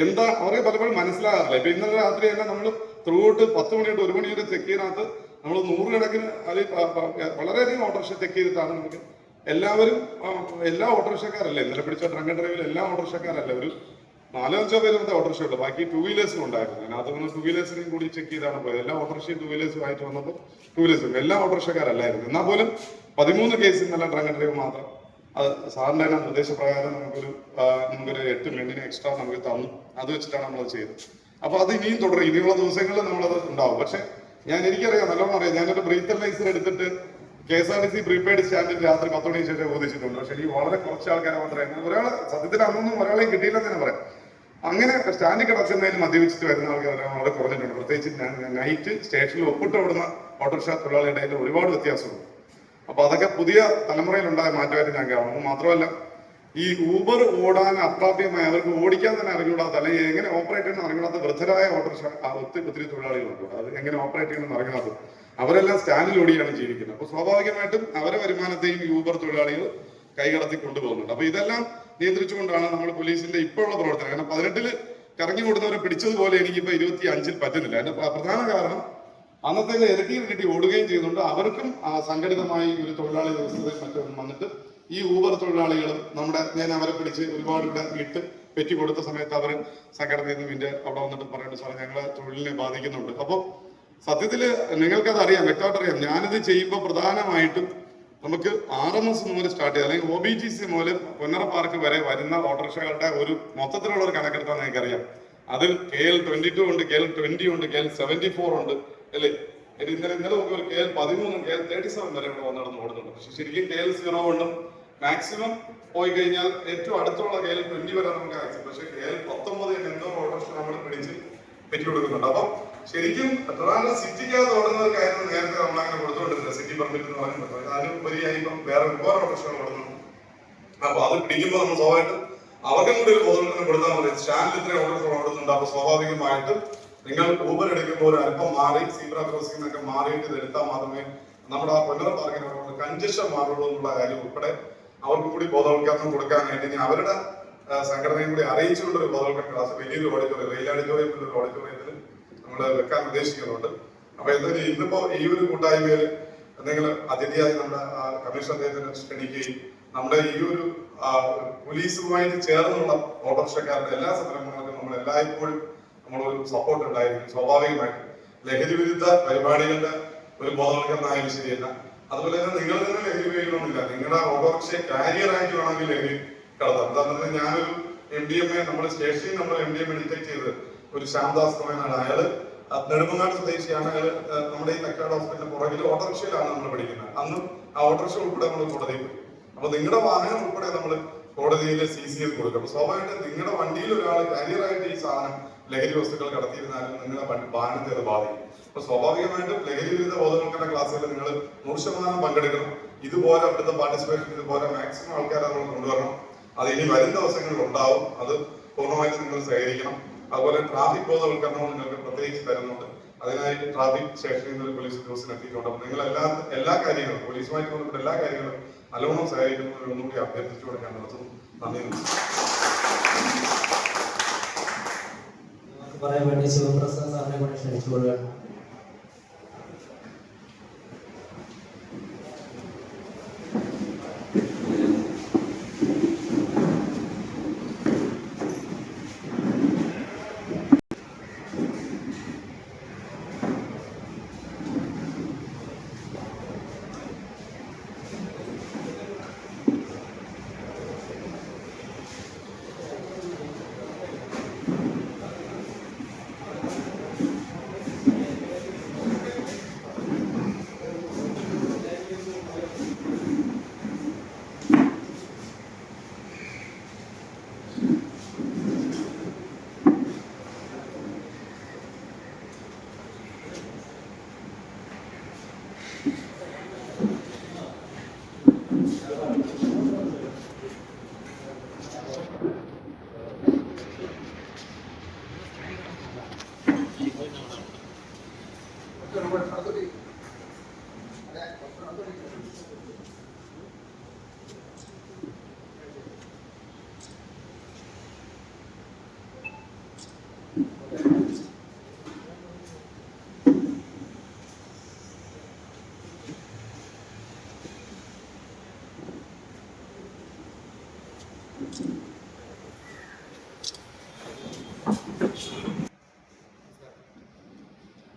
എന്താ അവർക്ക് പലപ്പോഴും മനസ്സിലാകാറില്ല. ഇപ്പൊ ഇന്നലെ രാത്രി തന്നെ നമ്മൾ ത്രൂ ഔട്ട് 10 മണി തൊട്ട് 1 മണി വരെ ചെക്ക് ചെയ്യുന്നതിനകത്ത് നമ്മൾ 100 കണക്കിന് അത് വളരെയധികം ഓട്ടോറിക്ഷ ചെക്ക് ചെയ്തിട്ടാണ് നമുക്ക് എല്ലാവരും എല്ലാ ഓട്ടോറിക്ഷക്കാരല്ല ഇന്നലെ പിടിച്ച ഡ്രങ്ക് ഡ്രൈവിൽ എല്ലാ ഓട്ടോറിക്ഷക്കാരല്ല, ഒരു 4-5 പേരുടെ ഓട്ടോറിക്ഷ ഉണ്ട്. ബാക്കി 2 വീലേഴ്സും ഉണ്ടായിരുന്നു. അതിനകത്ത് വന്ന് 2 വീലേഴ്സിനെയും കൂടി ചെക്ക് ചെയ്താണ് പോയത്. എല്ലാ ഓട്ടോറിക്ഷയും 2 വീലേഴ്സും ആയിട്ട് വന്നപ്പോൾ 2 വീലേഴ്സും എല്ലാ ഓട്ടോറിക്ഷക്കാരല്ലായിരുന്നു. എന്നാൽ പോലും 13 കേസിൽ നല്ല ഡ്രങ്ക് ഡ്രൈവ് മാത്രം. അത് സാറിന്റെ തന്നെ നിർദ്ദേശപ്രകാരം നമുക്കൊരു 8 മിനിറ്റിന് എക്സ്ട്രാ നമുക്ക് തന്നു. അത് വെച്ചിട്ടാണ് നമ്മളത് ചെയ്തത്. അപ്പൊ അത് ഇനിയും തുടരും. ഇനിയുള്ള ദിവസങ്ങളിൽ നമ്മളത് ഉണ്ടാവും. പക്ഷെ എനിക്കറിയാം, നല്ലോണം അറിയാം. ഞാനൊരു ബ്രീത്തലൈസർ എടുത്തിട്ട് KSRTC പ്രീപെയ്ഡ് സ്റ്റാൻഡിൽ രാത്രി 10 മണിക്ക് ശേഷം ഓദിച്ചിട്ടുണ്ട്. പക്ഷെ എനിക്ക് വളരെ കുറച്ച് ആൾക്കാരെ മാത്രമേ ഒരാളെ സത്യത്തിൽ അന്നൊന്നും ഒരാളെയും കിട്ടിയില്ലെന്ന് തന്നെ പറയാം. അങ്ങനെ സ്റ്റാൻഡിൽ കിടക്കുന്നതിൽ മദ്യപിച്ചിട്ട് വരുന്ന ആൾക്കാർ വളരെ കുറഞ്ഞിട്ടുണ്ട്. പ്രത്യേകിച്ച് നൈറ്റ് സ്റ്റേഷനിൽ ഒപ്പിട്ട് ഓടുന്ന ഓട്ടോറിക്ഷ തൊഴിലാളിയുടെ ഇടയിൽ ഒരുപാട് വ്യത്യാസമുണ്ട്. അപ്പൊ അതൊക്കെ പുതിയ തലമുറയിലുണ്ടായ മാറ്റമായിട്ട് ഞാൻ കാണുന്നു. മാത്രമല്ല ഈ ഊബർ ഓടാൻ അപ്രാപ്യമായ, അവർക്ക് ഓടിക്കാൻ തന്നെ അറിഞ്ഞുകൂടാത്ത, അല്ലെങ്കിൽ എങ്ങനെ ഓപ്പറേറ്റ് ചെയ്യണമെന്ന് അറിഞ്ഞുകൂടാത്ത വൃദ്ധരായ ഓട്ടോറിക്ഷ ഒത്തിരി തൊഴിലാളികളുണ്ട്. അത് എങ്ങനെ ഓപ്പറേറ്റ് ചെയ്യണമെന്ന് അറിഞ്ഞാൽ അവരെല്ലാം സ്റ്റാൻഡിൽ ഓടിയാണ് ജീവിക്കുന്നത്. അപ്പൊ സ്വാഭാവികമായിട്ടും അവരെ വരുമാനത്തെയും ഈ ഊബർ തൊഴിലാളികൾ കൈകടത്തി കൊണ്ടുപോകുന്നുണ്ട്. അപ്പൊ ഇതെല്ലാം നിയന്ത്രിച്ചുകൊണ്ടാണ് നമ്മൾ പോലീസിന്റെ ഇപ്പോഴുള്ള പ്രവർത്തനം. കാരണം 18 കറങ്ങി കൊടുത്തവരെ പിടിച്ചതുപോലെ എനിക്കിപ്പോ 25 പറ്റുന്നില്ല. അതിന്റെ പ്രധാന കാരണം അന്നത്തെ ഇരട്ടി ഓടുകയും ചെയ്യുന്നുണ്ട്. അവർക്കും സംഘടിതമായി ഒരു തൊഴിലാളി വ്യവസ്ഥയിൽ മറ്റും വന്നിട്ട് ഈ ഊബർ തൊഴിലാളികളും ഞാൻ അവരെ പിടിച്ച് ഒരുപാട് ഇവിടെ ഇട്ട് പെറ്റി കൊടുത്ത സമയത്ത് അവർ സംഘടനയിൽ നിന്ന് അവിടെ വന്നിട്ട് പറയുന്നത് സാറേ ഞങ്ങളെ തൊഴിലിനെ ബാധിക്കുന്നുണ്ട്. അപ്പൊ സത്യത്തില് നിങ്ങൾക്കത് അറിയാം, വ്യക്തമായിട്ട് അറിയാം. ഞാനിത് ചെയ്യുമ്പോൾ പ്രധാനമായിട്ടും നമുക്ക് RMS മുതൽ സ്റ്റാർട്ട് ചെയ്യാം, അല്ലെങ്കിൽ OBTC മുതൽ പൊന്നറ പാർക്ക് വരെ വരുന്ന ഓട്ടോറിക്ഷകളുടെ ഒരു മൊത്തത്തിലുള്ള ഒരു കണക്കെടുത്താൽ നിങ്ങൾക്കറിയാം. അതിൽ KL22 ഉണ്ട്, KL20 ഉണ്ട്, KL74 ഉണ്ട്, അല്ലേ? ഇന്നലെ നമുക്ക് ഒരു KL13, KL37 വരെ ഇവിടെ വന്നിടന്ന് ഓടുന്നുണ്ട്. പക്ഷെ ശരിക്കും KL0 ഉണ്ടും മാക്സിമം പോയി കഴിഞ്ഞാൽ ഏറ്റവും അടുത്തുള്ള KL20 വരെ നമുക്ക് ആക്സസ്. പക്ഷെ KL19 എന്തോ ഓട്ടോറിക്ഷ നമ്മൾ പിടിച്ച് പെറ്റി കൊടുക്കുന്നുണ്ട്. അപ്പം ശരിക്കും ട്രിവാൻഡ്രം സിറ്റിക്കകത്ത് ഓടുന്ന ഒരു കാര്യം നേരത്തെ നമ്മളങ്ങനെ കൊടുത്തുകൊണ്ടിരുന്നത് സിറ്റി പെർമിറ്റ് എന്ന് പറയുന്നത്. അതിനുപരിയായി ഇപ്പം വേറെ ഒരുപാട് ഓട്ടോറിക്ഷകൾ ഓടുന്നുണ്ട്. അപ്പൊ അത് പിടിക്കുമ്പോൾ നമ്മൾ സ്വാഭാവികമായിട്ടും അവർക്കും കൂടി ഒരു ബോധവൽക്കരണം കൊടുത്താൽ മതി. സ്റ്റാൻഡിൽ ഇത്രയും ഓട്ടോറിക്ഷകൾ ഓടുന്നുണ്ട്. അപ്പൊ സ്വാഭാവികമായിട്ടും നിങ്ങൾ ഊബർ എടുക്കുമ്പോൾ ഒരു അല്പം മാറി സീബ്ര ക്രോസിംഗ് ഒക്കെ മാറിയിട്ട് ഇത് എടുത്താൽ മാത്രമേ നമ്മുടെ ആ പൊന്നറ പാർക്കിന് കൺജഷൻ മാറുള്ളൂ എന്നുള്ള കാര്യം ഉൾപ്പെടെ അവർക്ക് കൂടി ബോധവൽക്കരണം കൊടുക്കാൻ വേണ്ടി അവരുടെ സംഘടനയും കൂടി അറിയിച്ചുകൊണ്ടൊരു ബോധവൽക്കരണ ക്ലാസ് വലിയൊരു ഓഡിറ്റോറിയം, റെയിൽ ഓഡിറ്റോറിയത്തിൽ ഒരു ഓഡിറ്റോറിയത്തിൽ നമ്മൾ വെക്കാൻ ഉദ്ദേശിക്കുന്നുണ്ട്. അപ്പൊ എന്തായാലും ഇന്നിപ്പോ ഈ ഒരു കൂട്ടായ്മയിൽ നിങ്ങൾ അതിഥിയായി നമ്മുടെ കമ്മീഷൻ അദ്ദേഹത്തിന് ക്ഷണിക്കുകയും നമ്മുടെ ഈ ഒരു പോലീസുമായിട്ട് ചേർന്നുള്ള ഓട്ടോറിക്ഷക്കാരുടെ എല്ലാ സംരംഭങ്ങൾക്കും നമ്മൾ എല്ലായ്പ്പോഴും നമ്മളൊരു സപ്പോർട്ട് ഉണ്ടായിരിക്കും. സ്വാഭാവികമായിട്ടും ലഹരി വിരുദ്ധ പരിപാടികളുടെ ഒരു ബോധവൽക്കരണമായാലും ശരിയല്ല. അതുപോലെ തന്നെ നിങ്ങളിൽ നിന്ന് ലഹരി ഉപയോഗിക്കണമെന്നില്ല. നിങ്ങളുടെ ഓട്ടോറിക്ഷയെ കാരിയറായിട്ട് വേണമെങ്കിൽ ലഹരി കടത്താം. ഉദാഹരണത്തിന് ഞാനൊരു MDMA നമ്മുടെ സ്റ്റേഷനിൽ നമ്മൾ MDMA ഡിറ്റക്ട് ചെയ്ത് ഒരു ശ്യാംദാസ് എന്നാണ് അയാള് നെടുമങ്ങാട് സ്വദേശിയാണ്. അയാള് നമ്മുടെ ഈ തക്കാട് ഹോസ്പിറ്റലിന്റെ പുറകിൽ ഓട്ടോറിക്ഷയിലാണ് നമ്മൾ പഠിക്കുന്നത്. അന്നും ആ ഓട്ടോറിക്ഷ ഉൾപ്പെടെ നമ്മൾ കോടതിയിൽ പോയി. അപ്പൊ നിങ്ങളുടെ വാഹനം ഉൾപ്പെടെ നമ്മൾ കോടതിയിൽ CCL കൊടുക്കും. അപ്പൊ സ്വാഭാവികമായിട്ടും നിങ്ങളുടെ വണ്ടിയിൽ ഒരാൾ കാരിയറായിട്ട് ഈ സാധനം ലഹരി വസ്തുക്കൾ കടത്തിയിരുന്നാലും നിങ്ങളുടെ വാഹനത്തെ അത് ബാധിക്കും. അപ്പൊ സ്വാഭാവികമായിട്ടും ലഹരി വിരുദ്ധ ബോധവൽക്കരണ ക്ലാസ്സുകളിൽ നിങ്ങൾ 100% പങ്കെടുക്കണം. ഇതുപോലെ അവിടുത്തെ പാർട്ടിസിപ്പേഷൻ ഇതുപോലെ മാക്സിമം ആൾക്കാരെ നമ്മൾ കൊണ്ടുവരണം. അത് ഇനി വരും ദിവസങ്ങളിൽ ഉണ്ടാവും. അത് പൂർണ്ണമായിട്ട് നിങ്ങൾ സഹകരിക്കണം. അതുപോലെ ട്രാഫിക് ബോധവൽക്കരണവും നിങ്ങൾക്ക് പ്രത്യേകിച്ച് തരുന്നുണ്ട്. അതിനായി ട്രാഫിക് സ്റ്റേഷനിൽ നിന്ന് പോലീസ് ഉദ്യോഗസ്ഥൻ എത്തിയിട്ടുണ്ട്. അപ്പൊ നിങ്ങൾ എല്ലാ കാര്യങ്ങളും പോലീസുമായിട്ട് ബന്ധപ്പെട്ട എല്ലാ കാര്യങ്ങളും നല്ലോണം സഹകരിക്കുന്നതിന് ഒന്നുകൂടി അഭ്യർത്ഥിച്ചുകൊണ്ട് ഞാൻ നടത്തുന്നു. നന്ദി. പറയാൻ വേണ്ടി ശിവപ്രസാദ് സാറിനെ കൂടെ ക്ഷണിച്ചുകൊള്ളുകയാണ്.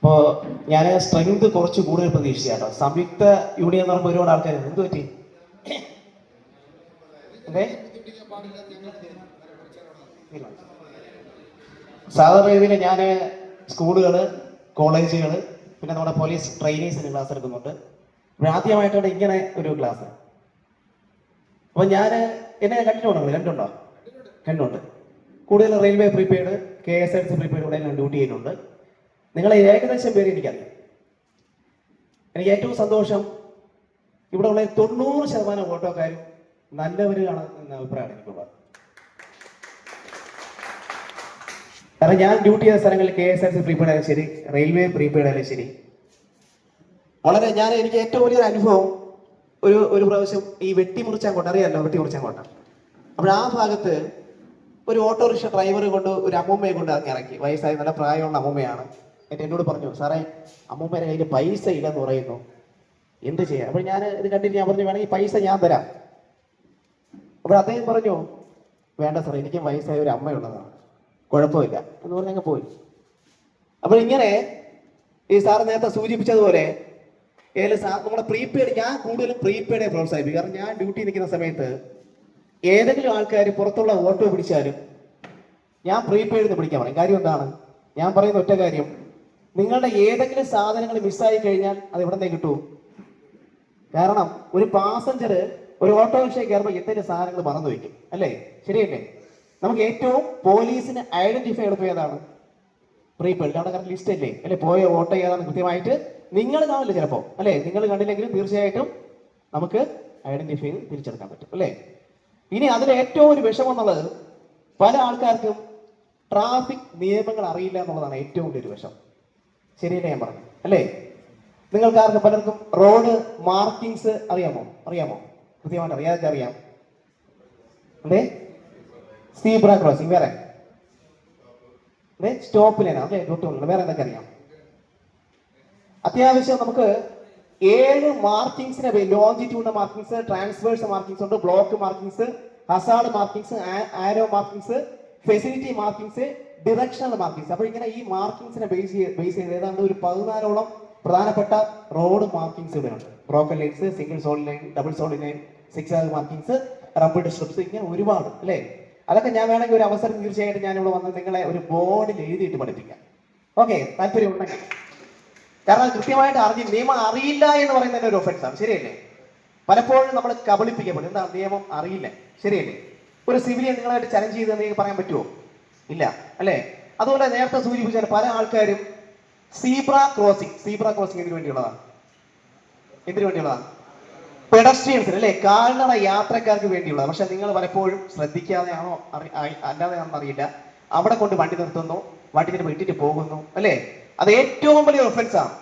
അപ്പോൾ ഞാൻ സ്ട്രെങ്ത് കുറച്ച് കൂടുതൽ പ്രതീക്ഷിച്ചാട്ടോ. സംയുക്ത യൂണിയൻ എന്ന് പറയുമ്പോൾ ഒരുപാട് ആൾക്കാരുണ്ട്. എന്ത് പറ്റി? അതെ, സാധാരണ രീതിയിൽ ഞാൻ സ്കൂളുകൾ, കോളേജുകൾ, പിന്നെ നമ്മുടെ പോലീസ് ട്രെയിനീസിന് ക്ലാസ് എടുക്കുന്നുണ്ട്. ആദ്യമായിട്ടാണ് ഇങ്ങനെ ഒരു ക്ലാസ്. അപ്പോൾ ഞാൻ എന്നെ കണ്ടിട്ടുണ്ടോ? കണ്ടുണ്ട്. കൂടുതൽ റെയിൽവേ പ്രീപെയ്ഡ്, KSRTC പ്രീപെയ്ഡ് ഇവിടെ ഞാൻ ഡ്യൂട്ടി ചെയ്യുന്നുണ്ട്. നിങ്ങളെ ഏകദേശം പേര് എനിക്കറിയാം. എനിക്ക് ഏറ്റവും സന്തോഷം ഇവിടെ ഉള്ള 90% ഓട്ടോക്കാരും നല്ലവരാണ് എന്ന അഭിപ്രായമാണ് എനിക്കുള്ളത്. കാരണം ഞാൻ ഡ്യൂട്ടി ചെയ്ത സ്ഥലങ്ങളിൽ KSRTC പ്രീപെയ്ഡ് ആയാലും ശരി, റെയിൽവേ പ്രീപെയ്ഡ് ആയാലും ശരി, എനിക്ക് ഏറ്റവും വലിയൊരു അനുഭവം ഒരു പ്രാവശ്യം ഈ വെട്ടിമുറിച്ചാങ്കോട്ട അറിയാമല്ലോ, വെട്ടിമുറിച്ചാങ്കോട്ട. അപ്പോൾ ആ ഭാഗത്ത് ഒരു ഓട്ടോറിക്ഷ ഡ്രൈവർ കൊണ്ട് ഒരു അമ്മൂമ്മയെ കൊണ്ട് ഇറക്കി. വയസ്സായ നല്ല പ്രായമുള്ള അമ്മൂമ്മയാണ്. എന്നോട് പറഞ്ഞു, സാറേ അമ്മൂമ്മേൻ്റെ കയ്യിൽ പൈസ ഇല്ലെന്ന് പറയുന്നു, എന്ത് ചെയ്യാം? അപ്പോൾ ഞാൻ ഇത് കണ്ടിട്ട് ഞാൻ പറഞ്ഞു, വേണമെങ്കിൽ പൈസ ഞാൻ തരാം. അപ്പോൾ അദ്ദേഹം പറഞ്ഞു, വേണ്ട സാറേ, എനിക്ക് വയസ്സായ ഒരു അമ്മയുള്ളതാണ്, കുഴപ്പമില്ല എന്ന് പറഞ്ഞങ്ങ് പോയി. അപ്പോൾ ഇങ്ങനെ ഈ സാറ് നേരത്തെ സൂചിപ്പിച്ചതുപോലെ നമ്മുടെ പ്രീപെയ്ഡ്, ഞാൻ കൂടുതലും പ്രീപെയ്ഡെ പ്രോത്സാഹിപ്പിക്കും. കാരണം ഞാൻ ഡ്യൂട്ടി നിൽക്കുന്ന സമയത്ത് ഏതെങ്കിലും ആൾക്കാർ പുറത്തുള്ള ഓട്ടോ പിടിച്ചാലും ഞാൻ പ്രീപെയ്ഡിന് പിടിക്കാൻ പറയും. കാര്യം എന്താണ്? ഞാൻ പറയുന്ന ഒറ്റ കാര്യം, നിങ്ങളുടെ ഏതെങ്കിലും സാധനങ്ങൾ മിസ്സായി കഴിഞ്ഞാൽ അത് എവിടെ നിന്നേ കിട്ടൂ? കാരണം ഒരു പാസഞ്ചർ ഒരു ഓട്ടോറിക്ഷയിൽ കയറുമ്പോൾ എന്തെങ്കിലും സാധനങ്ങൾ മറന്നു വയ്ക്കും, അല്ലേ? ശരിയല്ലേ? നമുക്ക് ഏറ്റവും പോലീസിന് ഐഡന്റിഫൈ എളുപ്പം ഏതാണ്? പ്രീപെയ്ഡ്. അവിടെ കാരണം ലിസ്റ്റ് അല്ലേ, അല്ലെ? പോയ ഓട്ടോ ഏതാണ് കൃത്യമായിട്ട് നിങ്ങൾ കാണില്ല ചിലപ്പോൾ, അല്ലേ? നിങ്ങൾ കണ്ടില്ലെങ്കിലും തീർച്ചയായിട്ടും നമുക്ക് ഐഡന്റിഫൈ ചെയ്ത് തിരിച്ചെടുക്കാൻ പറ്റും, അല്ലേ? ഇനി അതിൽ ഏറ്റവും ഒരു വിഷമം എന്നുള്ളത്, പല ആൾക്കാർക്കും ട്രാഫിക് നിയമങ്ങൾ അറിയില്ല എന്നുള്ളതാണ് ഏറ്റവും വലിയൊരു വിഷമം. ശരിയല്ലേ ഞാൻ പറഞ്ഞു, അല്ലേ? നിങ്ങൾക്കാർക്ക് പലർക്കും റോഡ് മാർക്കിങ്സ് അറിയാമോ? കൃത്യമായിട്ട് അറിയാതെ അറിയാം. അതെ, സീബ്ര ക്രോസിംഗ്, വേറെ സ്റ്റോപ്പ് ലൈൻ, അതെ, വേറെ എന്തൊക്കെ അറിയാം? അത്യാവശ്യം നമുക്ക് 7 മാർക്കിങ്സിനെ, ലോഞ്ചിറ്റ്യൂഡ് മാർക്കിങ്സ്, ട്രാൻസ്വേഴ്സ് മാർക്കിങ്സ് ഉണ്ട്, block markings, hazard markings, arrow markings, facility markings, directional markings. അപ്പോൾ ഇങ്ങനെ ഈ മാർക്കിങ്സിനെ ബേസ് ചെയ്ത് ഏതാണ്ട് ഒരു 14ഓളം പ്രധാനപ്പെട്ട റോഡ് മാർക്കിങ്സ് ഇവിടെയുണ്ട്. Broken lines, single solid line, double solid line, zigzag markings, rumbled strips, ഇങ്ങനെ ഒരുപാട്, അല്ലേ? അതൊക്കെ ഞാൻ വേണമെങ്കിൽ ഒരു അവസരം തീർച്ചയായിട്ടും ഞാനിവിടെ വന്ന് നിങ്ങളെ ഒരു ബോർഡിൽ എഴുതിയിട്ട് പഠിപ്പിക്കാം. ഓക്കെ, താല്പര്യം ഉണ്ടെങ്കിൽ. കാരണം കൃത്യമായിട്ട് നിയമം അറിയില്ല എന്ന് പറയുന്നതിന്റെ ഒരു ഒഫൻസാണ്, ശരിയല്ലേ? പലപ്പോഴും നമ്മൾ കബളിപ്പിക്കപ്പെടും. എന്താ? നിയമം അറിയില്ല, ശരിയല്ലേ? ഒരു സിവിലിയൻ നിങ്ങളായിട്ട് ചലഞ്ച് ചെയ്ത് നിങ്ങൾക്ക് പറയാൻ പറ്റുമോ? ഇല്ല, അല്ലേ? അതുപോലെ നേരത്തെ സൂചിപ്പിച്ചാൽ പല ആൾക്കാരും സീബ്ര ക്രോസിംഗ് എന്തിനു വേണ്ടിയുള്ളതാണ്? പെഡസ്ട്രിയൻസിന്, അല്ലേ? കാൽനട യാത്രക്കാർക്ക് വേണ്ടിയുള്ളത്. പക്ഷെ നിങ്ങൾ പലപ്പോഴും ശ്രദ്ധിക്കാതെയാണോ അല്ലാതെയാണെന്ന് അറിയില്ല, അവിടെ കൊണ്ട് വണ്ടി നിർത്തുന്നു, വണ്ടി വിട്ടിട്ട് പോകുന്നു, അല്ലേ? അത് ഏറ്റവും വലിയ ഒഫൻസാണ്.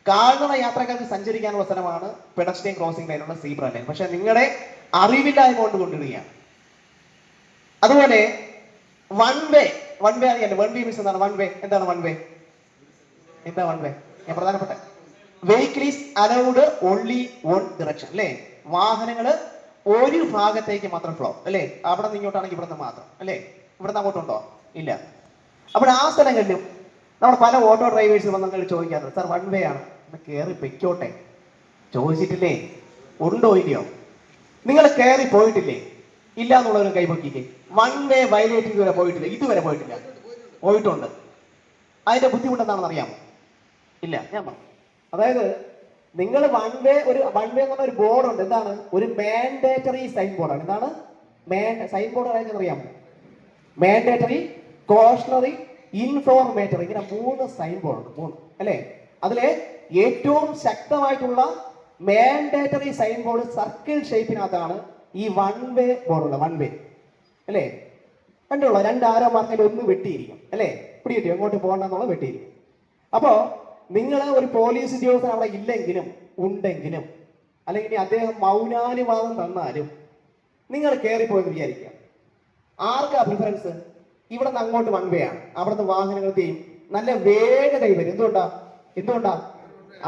കാൽനട യാത്രക്കാർക്ക് സഞ്ചരിക്കാനുള്ള സ്ഥലമാണ് പെഡസ്ട്രിയൻ ക്രോസിംഗ് ലൈനുള്ള സീബ്ര ലൈൻ. പക്ഷെ നിങ്ങളുടെ അറിവില്ലായ്മ കൊണ്ട് കൊണ്ടിടുകയാണ്. അതുപോലെ വൺ വേ അറിയാലോ? വൺ വേ മീൻസ് എന്താണ്? എന്താണ് വൺ വേ? ഞാൻ പ്രധാനപ്പെട്ട vehicle is allowed only one direction, അല്ലേ? വാഹനങ്ങള് ഒരു ഭാഗത്തേക്ക് മാത്രം ഫ്ലോ, അല്ലേ? അവിടെ നിന്ന് ഇങ്ങോട്ടാണെങ്കിൽ ഇവിടെ നിന്ന് മാത്രം, അല്ലേ? ഇവിടെ നിന്ന് അങ്ങോട്ടുണ്ടോ? ഇല്ല. അപ്പോൾ ആ സ്ഥലങ്ങളിലും നമ്മൾ പല ഓട്ടോ ഡ്രൈവേഴ്സ് വന്ന് ചോദിക്കാറുണ്ട്, സാർ വൺ വേ ആണ്, ഒന്ന് കയറി പൊയ്ക്കോട്ടെ. ചോദിച്ചിട്ടില്ലേ? ഉണ്ടോ ഇല്ലയോ? നിങ്ങൾ കയറി പോയിട്ടില്ലേ? ഇല്ല എന്നുള്ളവരും കൈപൊക്കിക്കേ. വൺ വേ വയലേറ്റ് ഇതുവരെ പോയിട്ടില്ല. പോയിട്ടുണ്ട്. അതിന്റെ ബുദ്ധിമുട്ട് എന്താണെന്ന് അറിയാമോ? ഇല്ല, ഞാൻ പറഞ്ഞു. അതായത് നിങ്ങൾ വൺ വേ എന്ന് പറഞ്ഞ ഒരു ബോർഡുണ്ട്. എന്താണ്? ഒരു മാൻഡേറ്ററി സൈൻ ബോർഡാണ്. എന്താണ് സൈൻ ബോർഡ്? അറിയാമോ? മാൻഡേറ്ററി, കോഷണറി, ഇൻഫോർമേറ്ററി, ഇങ്ങനെ 3 സൈൻ ബോർഡ് ഉണ്ട്. 3, അല്ലേ? അതിലെ ഏറ്റവും ശക്തമായിട്ടുള്ള മാൻഡേറ്ററി സൈൻ ബോർഡ് സർക്കിൾ ഷേപ്പിനകത്താണ് ഈ വൺ വേ ബോർഡുള്ള വൺ വേ, അല്ലേ? കണ്ടുള്ള 2 ആരോ മാർക്കിൽ ഒന്ന് വെട്ടിയിരിക്കും, അല്ലേ? പിടികിട്ടിയോ? എങ്ങോട്ട് പോകണ്ടെന്നുള്ള വെട്ടിയിരിക്കും. അപ്പോ നിങ്ങൾ ഒരു പോലീസ് ഉദ്യോഗസ്ഥൻ അവിടെ ഇല്ലെങ്കിലും ഉണ്ടെങ്കിലും, അല്ലെങ്കിൽ അദ്ദേഹം മൗനാനുവാദം തന്നാലും നിങ്ങൾ കയറിപ്പോയെന്ന് വിചാരിക്കുക. ആർക്കാ പ്രിഫറൻസ്? ഇവിടെ നിന്ന് അങ്ങോട്ട് വൺ വേ ആണ്. അവിടെ നിന്ന് വാഹനങ്ങൾ ചെയ്യും നല്ല വേഗതയിൽ വരും. എന്തുകൊണ്ടാ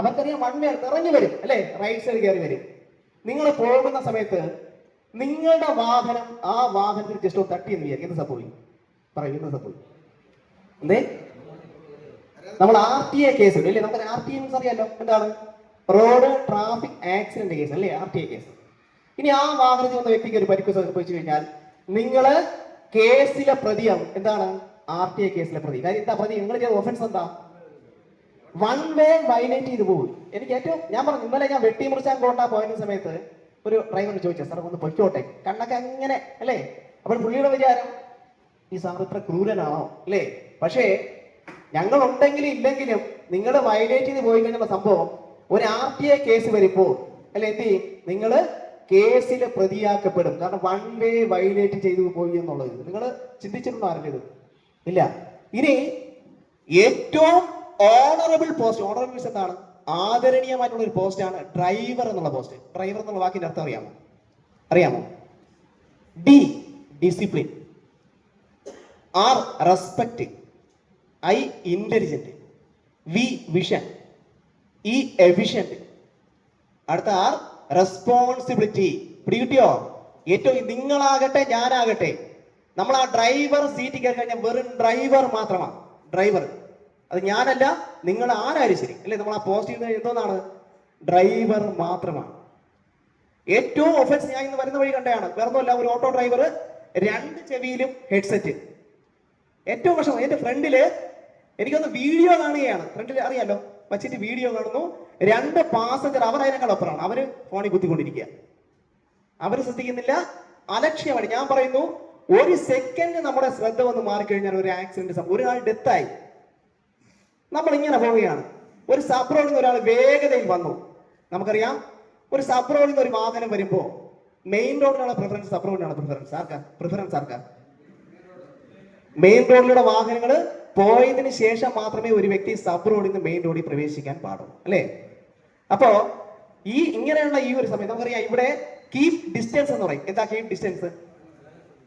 അവർക്കറിയാം വൺ വേ നിറഞ്ഞു വരും അല്ലെ, റൈറ്റ് സൈഡ് കയറി വരും. നിങ്ങൾ പോകുന്ന സമയത്ത് നിങ്ങളുടെ വാഹനം ആ വാഹനത്തിൽ ജസ്റ്റ് ഒന്ന് തട്ടി എന്ന് വിചാരിക്കും, എന്ത് സംഭവിക്കും? പറയും, എന്ത് സംഭവിക്കും? എന്തേ? നമ്മൾ RTA കേസ് ഉണ്ട് അല്ലേ? നമുക്ക് RTA മീൻസ് അറിയാലോ, എന്താണ്? റോഡ് ട്രാഫിക് ആക്സിഡന്റ് കേസ് അല്ലേ, RTA കേസ്. ഇനി ആ വാഹനത്തിൽ വന്ന വ്യക്തിക്ക് ഒരു പരിക്ക് സംഭവിച്ചു കഴിഞ്ഞാൽ നിങ്ങള് കേസിലെ പ്രതിയാവും. എന്താണ്? RTA കേസിലെ പ്രതി. കാര്യം എന്താ പ്രതി? നിങ്ങൾ ചെയ്ത ഒഫൻസ് എന്താ? വൺ വേ വയലേറ്റ് ചെയ്ത് പോകും. എനിക്ക് ഞാൻ പറഞ്ഞു, ഇന്നലെ ഞാൻ വെട്ടിമുറിച്ചാൻ കോട്ട പോയ സമയത്ത് ഒരു ഡ്രൈവറിന് ചോദിച്ചു, സാർ ഒന്ന് പൊയ്ക്കോട്ടെ, കണ്ണൊക്കെ അങ്ങനെ അല്ലേ. അപ്പോൾ പുള്ളിയുടെ വിചാരം ഈ സാർ ഇത്ര ക്രൂരനാണോ അല്ലേ? പക്ഷേ ഞങ്ങൾ ഉണ്ടെങ്കിലും ഇല്ലെങ്കിലും നിങ്ങൾ വയലേറ്റ് ചെയ്ത് പോയി കഴിഞ്ഞുള്ള സംഭവം ഒരു RTA കേസ് വരുമ്പോൾ അല്ലെ എന്ത് ചെയ്യും? നിങ്ങൾ കേസിലെ പ്രതിയാക്കപ്പെടും. കാരണം വൺ വേ വയലേറ്റ് ചെയ്തു പോയി എന്നുള്ളത് നിങ്ങൾ ചിന്തിച്ചിട്ടുണ്ടോ ആരുടെ? ഇല്ല. ഇനി ഏറ്റവും ഓണറബിൾ പോസ്റ്റ്, ഓണറബിൾ മീൻസ് എന്താണ്? ആദരണീയമായിട്ടുള്ള ഒരു പോസ്റ്റ് ആണ് ഡ്രൈവർ എന്നുള്ള പോസ്റ്റ്. ഡ്രൈവർ എന്നുള്ള വാക്കിന്റെ അർത്ഥം അറിയാമോ? D discipline, R respect, I intelligent, V vision, E efficient, അടുത്ത R റെസ്പോൺസിബിലിറ്റി. പിടികിട്ടിയോ? ഏറ്റവും നിങ്ങളാകട്ടെ ഞാനാകട്ടെ നമ്മൾ ആ ഡ്രൈവർ സീറ്റിൽ കയറി കഴിഞ്ഞാൽ വെറും ഡ്രൈവർ മാത്രമാണ്. ഡ്രൈവർ, അത് ഞാനല്ല, നിങ്ങൾ ആരായാലും ശരി അല്ലെ. നമ്മൾ ആ പോസ്റ്റ് ചെയ്യുന്നത് എന്തോന്നാണ്? ഡ്രൈവർ മാത്രമാണ്. ഏറ്റവും ഒഫൻസ് ഞാൻ ഇന്ന് വരുന്ന വഴി കണ്ടതാണ്. വേറൊന്നുമല്ല, ഒരു ഓട്ടോ ഡ്രൈവർ 2 ചെവിയിലും ഹെഡ്സെറ്റ്. ഏറ്റവും കഷ്ടം, എന്റെ ഫ്രണ്ടില് എനിക്കൊന്ന് വീഡിയോ കാണുകയാണ്. ഫ്രണ്ടിൽ അറിയാലോ, വച്ചിട്ട് വീഡിയോ കാണുന്നു. 2 പാസഞ്ചർ അവർ അതിനേക്കാൾ അപ്പുറമാണ്. അവര് ഫോണിൽ കുത്തിക്കൊണ്ടിരിക്കുക. അവര് ശ്രദ്ധിക്കുന്നില്ല, അലക്ഷ്യമായിട്ട്. ഞാൻ പറയുന്നു, ഒരു സെക്കൻഡ് നമ്മുടെ ശ്രദ്ധ വന്ന് മാറിക്കഴിഞ്ഞാൽ ഒരു ആക്സിഡന്റ്, ഒരാൾ ഡെത്തായി. നമ്മൾ ഇങ്ങനെ പോവുകയാണ്, ഒരു സബ് റോഡിൽ നിന്ന് ഒരാൾ വേഗതയിൽ വന്നു. നമുക്കറിയാം, ഒരു സബ് റോഡിൽ നിന്ന് ഒരു വാഹനം വരുമ്പോ മെയിൻ റോഡിനാണ് പ്രിഫറൻസ്, സബ് റോഡിനാണ് പ്രിഫറൻസ് ആർക്കാ? മെയിൻ റോഡിലൂടെ വാഹനങ്ങൾ പോയതിന് ശേഷം മാത്രമേ ഒരു വ്യക്തി സബ് റോഡിൽ നിന്ന് മെയിൻ റോഡിൽ പ്രവേശിക്കാൻ പാടുള്ളൂ അല്ലേ. അപ്പോ ഇങ്ങനെയുള്ള ഈ ഒരു സമയം നമുക്കറിയാം, ഇവിടെ കീപ് ഡിസ്റ്റൻസ് എന്ന് പറയും. എന്താ കീപ് ഡിസ്റ്റൻസ്?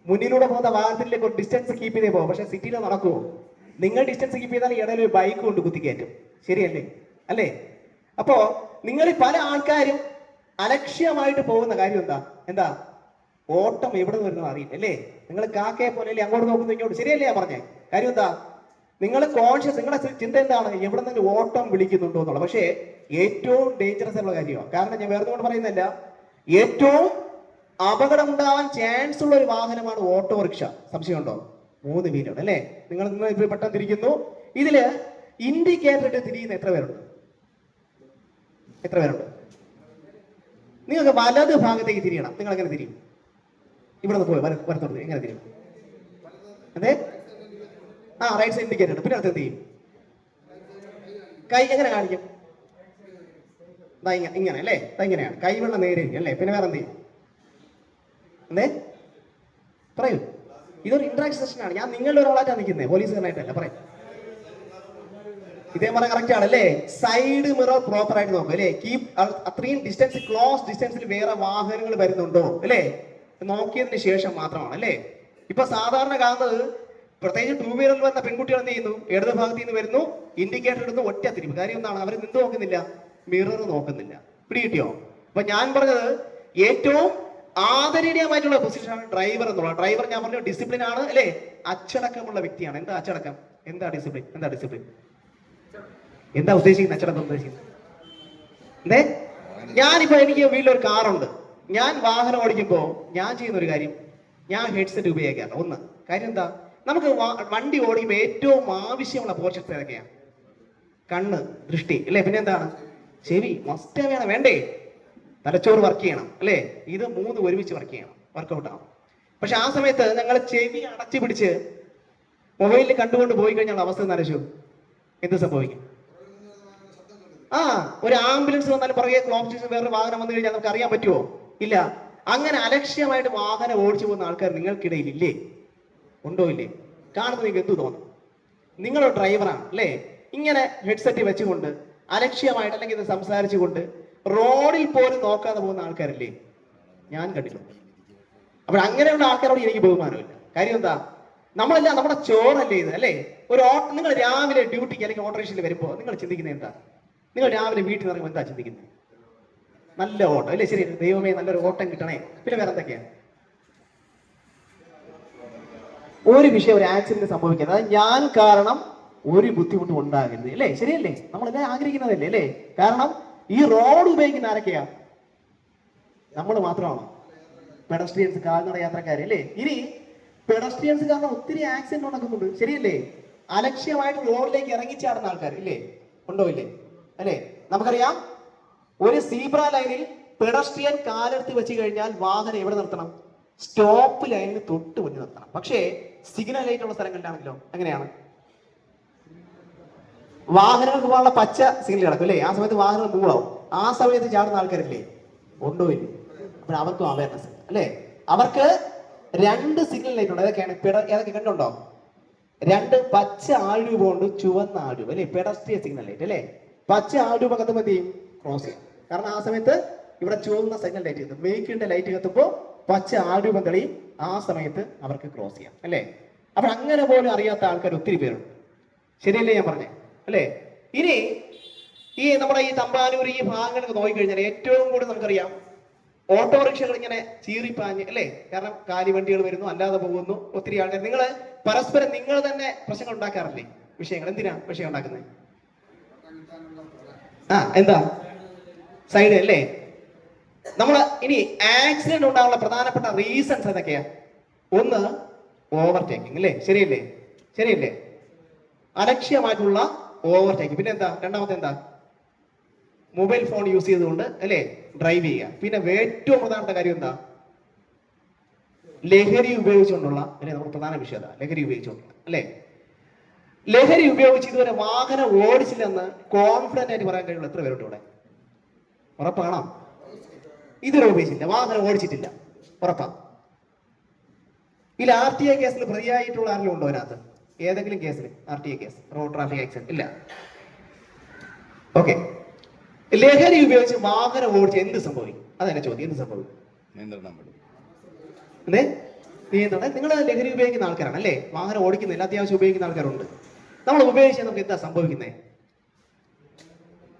മുന്നിലൂടെ പോകുന്ന വാഹനത്തിലേക്ക് ഒരു ഡിസ്റ്റൻസ് കീപ്പ് ചെയ്തേ പോകും. പക്ഷെ സിറ്റിയിൽ നടക്കുമോ? നിങ്ങൾ ഡിസ്റ്റൻസ് കീപ്പ് ചെയ്താൽ ഇടയിൽ ഒരു ബൈക്ക് കൊണ്ട് കുത്തിക്കയറ്റും. ശരിയല്ലേ? അല്ലേ? അപ്പോ നിങ്ങൾ പല ആൾക്കാരും അലക്ഷ്യമായിട്ട് പോകുന്ന കാര്യം എന്താ? ഓട്ടം എവിടെ നിന്ന് വരുന്നത് അറിയില്ല അല്ലേ. നിങ്ങൾ കാക്കയെ പോലെ അല്ലേ അങ്ങോട്ട് നോക്കുന്നു ഇങ്ങോട്ട്. ശരിയല്ലേ ഞാൻ പറഞ്ഞേ? കാര്യം എന്താ? നിങ്ങൾ കോൺഷ്യസ്, നിങ്ങളുടെ ചിന്ത എന്താണ്? എവിടെ നിന്ന് ഓട്ടം വിളിക്കുന്നുണ്ടോ എന്നുള്ളത്. പക്ഷേ ഏറ്റവും ഡേഞ്ചറസ് ആയിട്ടുള്ള കാര്യമാണ്. കാരണം ഞാൻ വേറെ കൊണ്ട് പറയുന്നില്ല, ഏറ്റവും അപകടം ഉണ്ടാവാൻ ചാൻസ് ഉള്ള ഒരു വാഹനമാണ് ഓട്ടോറിക്ഷ. സംശയമുണ്ടോ? 3 വീലാണ് അല്ലേ. നിങ്ങൾ ഇപ്പൊ പെട്ടെന്ന് തിരിക്കുന്നു. ഇതില് ഇൻഡിക്കേറ്റർ ഇട്ട് തിരിയുന്ന എത്ര പേരുണ്ട്? നിങ്ങൾക്ക് വലത് ഭാഗത്തേക്ക് തിരിയണം. നിങ്ങൾ എങ്ങനെ തിരിയും? ഇവിടെ നിന്ന് പോയി വലത്തോട്ട് എങ്ങനെ തിരിയും? അതെ, റൈറ്റ് സൈഡ് ഇൻഡിക്കേറ്റർ. പിന്നെ അടുത്ത് എന്ത് ചെയ്യും? കൈ എങ്ങനെ കാണിക്കും? ഇങ്ങനെ അല്ലേ. ഇങ്ങനെയാണ് കൈ വെള്ളം നേരെ അല്ലേ. പിന്നെ വേറെ എന്ത് ചെയ്യും? പറയൂ. ഇതൊരു ഇന്ററാക്ഷൻ സെഷനാണ്. ഞാൻ നിങ്ങളുടെ ഒരാളായിട്ടാണ് നിൽക്കുന്നത്, പോലീസുകാരനായിട്ടല്ല. പറയും. ഇതേ പറഞ്ഞ കറക്റ്റ് ആണല്ലേ. സൈഡ് മിറർ പ്രോപ്പർ ആയിട്ട് നോക്കും അല്ലേ. കീപ് അത്രയും ഡിസ്റ്റൻസ്, ക്ലോസ് ഡിസ്റ്റൻസിൽ വേറെ വാഹനങ്ങൾ വരുന്നുണ്ടോ അല്ലേ നോക്കിയതിന് ശേഷം മാത്രമാണ് അല്ലേ. ഇപ്പൊ സാധാരണ കാണുന്നത്, പ്രത്യേകിച്ച് 2 വീലറിൽ വരുന്ന പെൺകുട്ടികൾ എന്ത് ചെയ്യുന്നു? ഇടത് ഭാഗത്ത് നിന്ന് വരുന്നു, ഇൻഡിക്കേറ്റർ ഇടുന്നു, ഒറ്റ തിരിവ്. കാര്യം എന്താണ്? അവർ നിന്ന് നോക്കുന്നില്ല, മിറർ നോക്കുന്നില്ല. പിടികിട്ടിയോ? അപ്പൊ ഞാൻ പറഞ്ഞത് ഏറ്റവും ആദരണീയമായിട്ടുള്ള പൊസിഷനാണ് ഡ്രൈവർ എന്നുള്ളത്. ഡ്രൈവർ ഞാൻ പറഞ്ഞു ഡിസിപ്ലിൻ ആണ് അല്ലേ, അച്ചടക്കമുള്ള വ്യക്തിയാണ്. എന്താ അച്ചടക്കം? എന്താ ഡിസിപ്ലിൻ? എന്താ ഉദ്ദേശിക്കുന്നത്? അച്ചടക്കം ഉദ്ദേശിക്കുന്നത് ഞാനിപ്പോ എനിക്ക് വീട്ടിലൊരു കാറുണ്ട്. ഞാൻ വാഹനം ഓടിക്കുമ്പോ ഞാൻ ചെയ്യുന്ന ഒരു കാര്യം, ഞാൻ ഹെഡ്സെറ്റ് ഉപയോഗിക്കാറില്ല. ഒന്ന് കാര്യം എന്താ? നമുക്ക് വണ്ടി ഓടിക്കുമ്പോൾ ഏറ്റവും ആവശ്യമുള്ള പോർഷൻസ് ഏതൊക്കെയാണ്? കണ്ണ്, ദൃഷ്ടി അല്ലേ. പിന്നെ എന്താണ്? ചെവി മസ്റ്റ് വേണം, വേണ്ടേ? തലച്ചോറ് വർക്ക് ചെയ്യണം അല്ലേ. ഇത് 3 ഒരുമിച്ച് വർക്ക് ചെയ്യണം, വർക്കൗട്ട് ആവും. പക്ഷെ ആ സമയത്ത് ഞങ്ങൾ ചെവി അടച്ചു പിടിച്ച് മൊബൈലിൽ കണ്ടുകൊണ്ട് പോയി കഴിഞ്ഞാൽ അവസ്ഥ നരച്ചു എന്ത് സംഭവിക്കും? ഒരു ആംബുലൻസ് വന്നാലും പുറകെ ക്ലോക്ക് വേറെ വാഹനം വന്നു കഴിഞ്ഞാൽ നമുക്ക് അറിയാൻ പറ്റുമോ? ഇല്ല. അങ്ങനെ അലക്ഷ്യമായിട്ട് വാഹനം ഓടിച്ചു പോകുന്ന ആൾക്കാർ നിങ്ങൾക്കിടയിൽ ഇല്ലേ? ഉണ്ടോ? ഇല്ലേ? കാണുമ്പോൾ നിങ്ങൾക്ക് എന്ത് തോന്നും? നിങ്ങളൊരു ഡ്രൈവറാണ് അല്ലേ. ഇങ്ങനെ ഹെഡ്സെറ്റ് വെച്ചുകൊണ്ട് അലക്ഷ്യമായിട്ട് അല്ലെങ്കിൽ ഇത് സംസാരിച്ചുകൊണ്ട് റോഡിൽ പോലും നോക്കാതെ പോകുന്ന ആൾക്കാരല്ലേ ഞാൻ കണ്ടിട്ടുണ്ട്. അപ്പോൾ അങ്ങനെയുള്ള ആൾക്കാരോട് എനിക്ക് ബഹുമാനമില്ല. കാര്യം എന്താ? നമ്മളെല്ലാം നമ്മുടെ ചോറല്ലേ ഇത് അല്ലേ? നിങ്ങൾ രാവിലെ ഡ്യൂട്ടിക്ക് അല്ലെങ്കിൽ ഓട്ടോറിക്ഷയിൽ വരുമ്പോൾ നിങ്ങൾ ചിന്തിക്കുന്നത് എന്താ? നിങ്ങൾ രാവിലെ വീട്ടിൽ നിന്ന് എന്താ ചിന്തിക്കുന്നത്? നല്ല ഓട്ടം അല്ലേ? ശരി, ദൈവമേ നല്ലൊരു ഓട്ടം കിട്ടണേ. പിന്നെ വേറെ എന്തൊക്കെയാണ്? ഒരു വിഷയം, ഒരു ആക്സിഡന്റ് സംഭവിക്കുന്നത്, അത് ഞാൻ കാരണം ഒരു ബുദ്ധിമുട്ടും ഉണ്ടാകരുത് അല്ലേ? ശരിയല്ലേ? നമ്മളെല്ലാം ആഗ്രഹിക്കുന്നതല്ലേ അല്ലേ? കാരണം ഈ റോഡ് ഉപയോഗിക്കുന്ന ആരൊക്കെയാ? നമ്മൾ മാത്രമാണോ? പെഡസ്ട്രിയൻസ്, കാൽനട യാത്രക്കാര് അല്ലേ? ഇനി പെഡസ്ട്രിയൻസ് കാരണം ഒത്തിരി ആക്സിഡന്റ് നടക്കുന്നുണ്ട്, ശരിയല്ലേ? അലക്ഷ്യമായിട്ട് റോഡിലേക്ക് ഇറങ്ങിച്ചാടുന്ന ആൾക്കാർ ഇല്ലേ? ഉണ്ടോ ഇല്ലേ? അല്ലേ? നമുക്കറിയാം, ഒരു സീബ്ര ലൈനിൽ പെഡസ്ട്രിയൻ കാലെടുത്ത് വെച്ച് കഴിഞ്ഞാൽ വാഹനം എവിടെ നിർത്തണം? സ്റ്റോപ്പ് ലൈനിന് തൊട്ട് മുന്നിൽ നിർത്തണം. പക്ഷേ സിഗ്നൽ ലൈറ്റ് ഉള്ള സ്ഥലങ്ങളിലാണെങ്കിലോ എങ്ങനെയാണ്? വാഹനങ്ങൾക്ക് പോകാനുള്ള പച്ച സിഗ്നൽ കിടക്കും അല്ലേ? ആ സമയത്ത് വാഹനം മൂവാവും. ആ സമയത്ത് ചാടുന്ന ആൾക്കാരില്ലേ? ഉണ്ടോ ഇല്ലേ? അപ്പോൾ അവർക്കും അവയർനെസ് അല്ലേ? അവർക്ക് 2 സിഗ്നൽ ലൈറ്റ് ഉണ്ട്. ഏതൊക്കെയാണ്? ഏതൊക്കെ കണ്ടുണ്ടോ? 2 പച്ച ആൾരൂപമുണ്ട്, ചുവന്ന ആൾരൂപം അല്ലേ? പെഡസ്ട്രിയൻ സിഗ്നൽ ലൈറ്റ് അല്ലേ? പച്ച ആൾരൂപം കത്തുമ്പോൾ എന്ത് ചെയ്യും? ക്രോസ് ചെയ്യും. കാരണം ആ സമയത്ത് ഇവിടെ ചുവന്ന സിഗ്നൽ ലൈറ്റ് കത്തും. വെഹിക്കിളിന്റെ ലൈറ്റ് കത്തുമ്പോൾ പച്ച ആൾരൂപം തെളിയും. ആ സമയത്ത് അവർക്ക് ക്രോസ് ചെയ്യാം അല്ലേ? അപ്പോൾ അങ്ങനെ പോലും അറിയാത്ത ആൾക്കാർ ഒത്തിരി പേരുണ്ട്, ശരിയല്ലേ ഞാൻ പറഞ്ഞേ അല്ലേ? ഇനി ഈ നമ്മുടെ ഈ തമ്പാനൂർ ഈ ഭാഗങ്ങളൊക്കെ നോക്കിക്കഴിഞ്ഞാൽ ഏറ്റവും കൂടുതൽ നമുക്കറിയാം ഓട്ടോറിക്ഷകൾ ഇങ്ങനെ ചീറിപ്പാഞ്ഞ് അല്ലേ? കാരണം കാലിവണ്ടികൾ വരുന്നു, അല്ലാതെ പോകുന്നു, ഒത്തിരി ആൾക്കാർ. നിങ്ങൾ പരസ്പരം നിങ്ങൾ തന്നെ പ്രശ്നങ്ങൾ ഉണ്ടാക്കാറില്ലേ? വിഷയങ്ങൾ എന്തിനാ വിഷയം ഉണ്ടാക്കുന്നത്? എന്താ സൈഡ് അല്ലേ? നമ്മൾ ഇനി ആക്സിഡന്റ് ഉണ്ടാകാനുള്ള പ്രധാനപ്പെട്ട റീസൺസ് ഏതൊക്കെയാ? ഒന്ന് ഓവർടേക്കിംഗ് അല്ലേ? ശരിയല്ലേ? ശരിയല്ലേ? അലക്ഷ്യമായിട്ടുള്ള ഓവർടേക്കിംഗ്. പിന്നെ എന്താ? രണ്ടാമത്തെ എന്താ? മൊബൈൽ ഫോൺ യൂസ് ചെയ്തുകൊണ്ട് അല്ലേ ഡ്രൈവ് ചെയ്യുക. പിന്നെ ഏറ്റവും പ്രധാനപ്പെട്ട കാര്യം എന്താ? ലഹരി ഉപയോഗിച്ചുകൊണ്ടുള്ള അല്ലെ? നമ്മുടെ പ്രധാന വിഷയം അതാ, ലഹരി ഉപയോഗിച്ചുകൊണ്ടുള്ള അല്ലേ? ലഹരി ഉപയോഗിച്ച് ഇതുവരെ വാഹനം ഓടിച്ചില്ലെന്ന് കോൺഫിഡന്റ് ആയിട്ട് പറയാൻ കഴിയുള്ളൂ എത്ര പേരുണ്ട് ഇവിടെ? ഉറപ്പാണോ? ഇതുവരെ ഉപയോഗിച്ചില്ല, വാഹനം ഓടിച്ചിട്ടില്ല, ഉറപ്പാ? ഇതിൽ RTA കേസിൽ പ്രതിയായിട്ടുള്ള ആരെങ്കിലും ഉണ്ടോ അതിനകത്ത്? ഏതെങ്കിലും കേസിൽ RTA case, road traffic accident? ഇല്ല. ഓക്കെ. ലഹരി ഉപയോഗിച്ച് വാഹനം ഓടിച്ച് എന്ത് സംഭവിക്കും? അതെന്നെ ചോദ്യം. എന്ത് സംഭവിക്കും? നിയന്ത്രണം. നിങ്ങൾ ലഹരി ഉപയോഗിക്കുന്ന ആൾക്കാരാണ് അല്ലേ? വാഹനം ഓടിക്കുന്നില്ല, അത്യാവശ്യം ഉപയോഗിക്കുന്ന ആൾക്കാരുണ്ട്. നമ്മൾ ഉപയോഗിച്ചാൽ നമുക്ക് എന്താ സംഭവിക്കുന്നത്?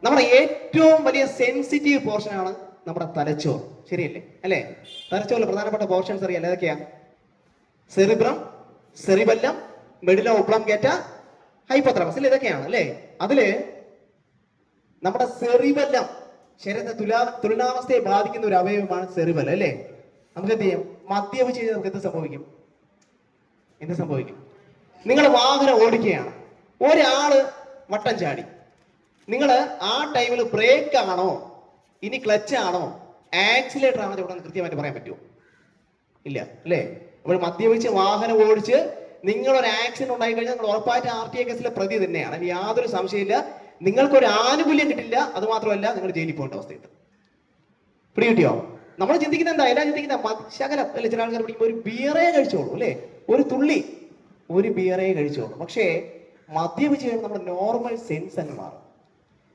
നമ്മുടെ ഏറ്റവും വലിയ സെൻസിറ്റീവ് പോർഷനാണ് നമ്മുടെ തലച്ചോർ, ശരിയല്ലേ അല്ലേ? തലച്ചോറിൽ പ്രധാനപ്പെട്ട പോർഷൻസ് അറിയാം, ഏതൊക്കെയാ? സെറിബ്രം, സെറിബെല്ലം, മെഡുല ഒബ്ലോംഗേറ്റ, ഹൈപ്പോതലാമസ് അല്ലേ? ഇതൊക്കെയാണ് അല്ലേ? അതില് നമ്മുടെ സെറിബെല്ലം ശരീരത്തെ തുലനാവസ്ഥയെ ബാധിക്കുന്ന ഒരു അവയവമാണ് സെറിബെല്ലം അല്ലേ? നമുക്ക് എന്ത് ചെയ്യും? മദ്യപിച്ച് കഴിഞ്ഞാൽ നമുക്ക് എന്ത് സംഭവിക്കും? എന്ത് സംഭവിക്കും? നിങ്ങൾ വാഹനം ഓടിക്കുകയാണ്, ഒരാള് വട്ടം ചാടി, നിങ്ങൾ ആ ടൈമിൽ ബ്രേക്ക് ആണോ ഇനി ക്ലച്ച് ആണോ ആക്സിലേറ്റർ ആണോ ഇവിടെ കൃത്യമായിട്ട് പറയാൻ പറ്റുമോ? ഇല്ല അല്ലേ? അപ്പോൾ മദ്യപിച്ച് വാഹനം ഓടിച്ച് നിങ്ങളൊരു ആക്സിഡന്റ് ഉണ്ടായി കഴിഞ്ഞാൽ നിങ്ങൾ ഉറപ്പായിട്ട് RTA കേസിലെ പ്രതി തന്നെയാണ്, യാതൊരു സംശയമില്ല. നിങ്ങൾക്കൊരു ആനുകൂല്യം കിട്ടില്ല, അത് മാത്രമല്ല നിങ്ങൾ ജയിലിൽ പോകേണ്ട അവസ്ഥയുണ്ട്. പിടികിട്ടിയോ? നമ്മൾ ചിന്തിക്കുന്നത് എന്താ? എല്ലാം ചിന്തിക്കുന്ന ശകലം അല്ലെ? ചില ആൾക്കാർ പിടിക്കുമ്പോൾ ഒരു ബിയറേ കഴിച്ചോളൂ അല്ലേ? ഒരു തുള്ളി, ഒരു ബിയറേ കഴിച്ചോളൂ. പക്ഷേ മദ്യപിച്ച് കഴിയുമ്പോൾ നമ്മുടെ നോർമൽ സെൻസ് അങ്ങ് മാറും.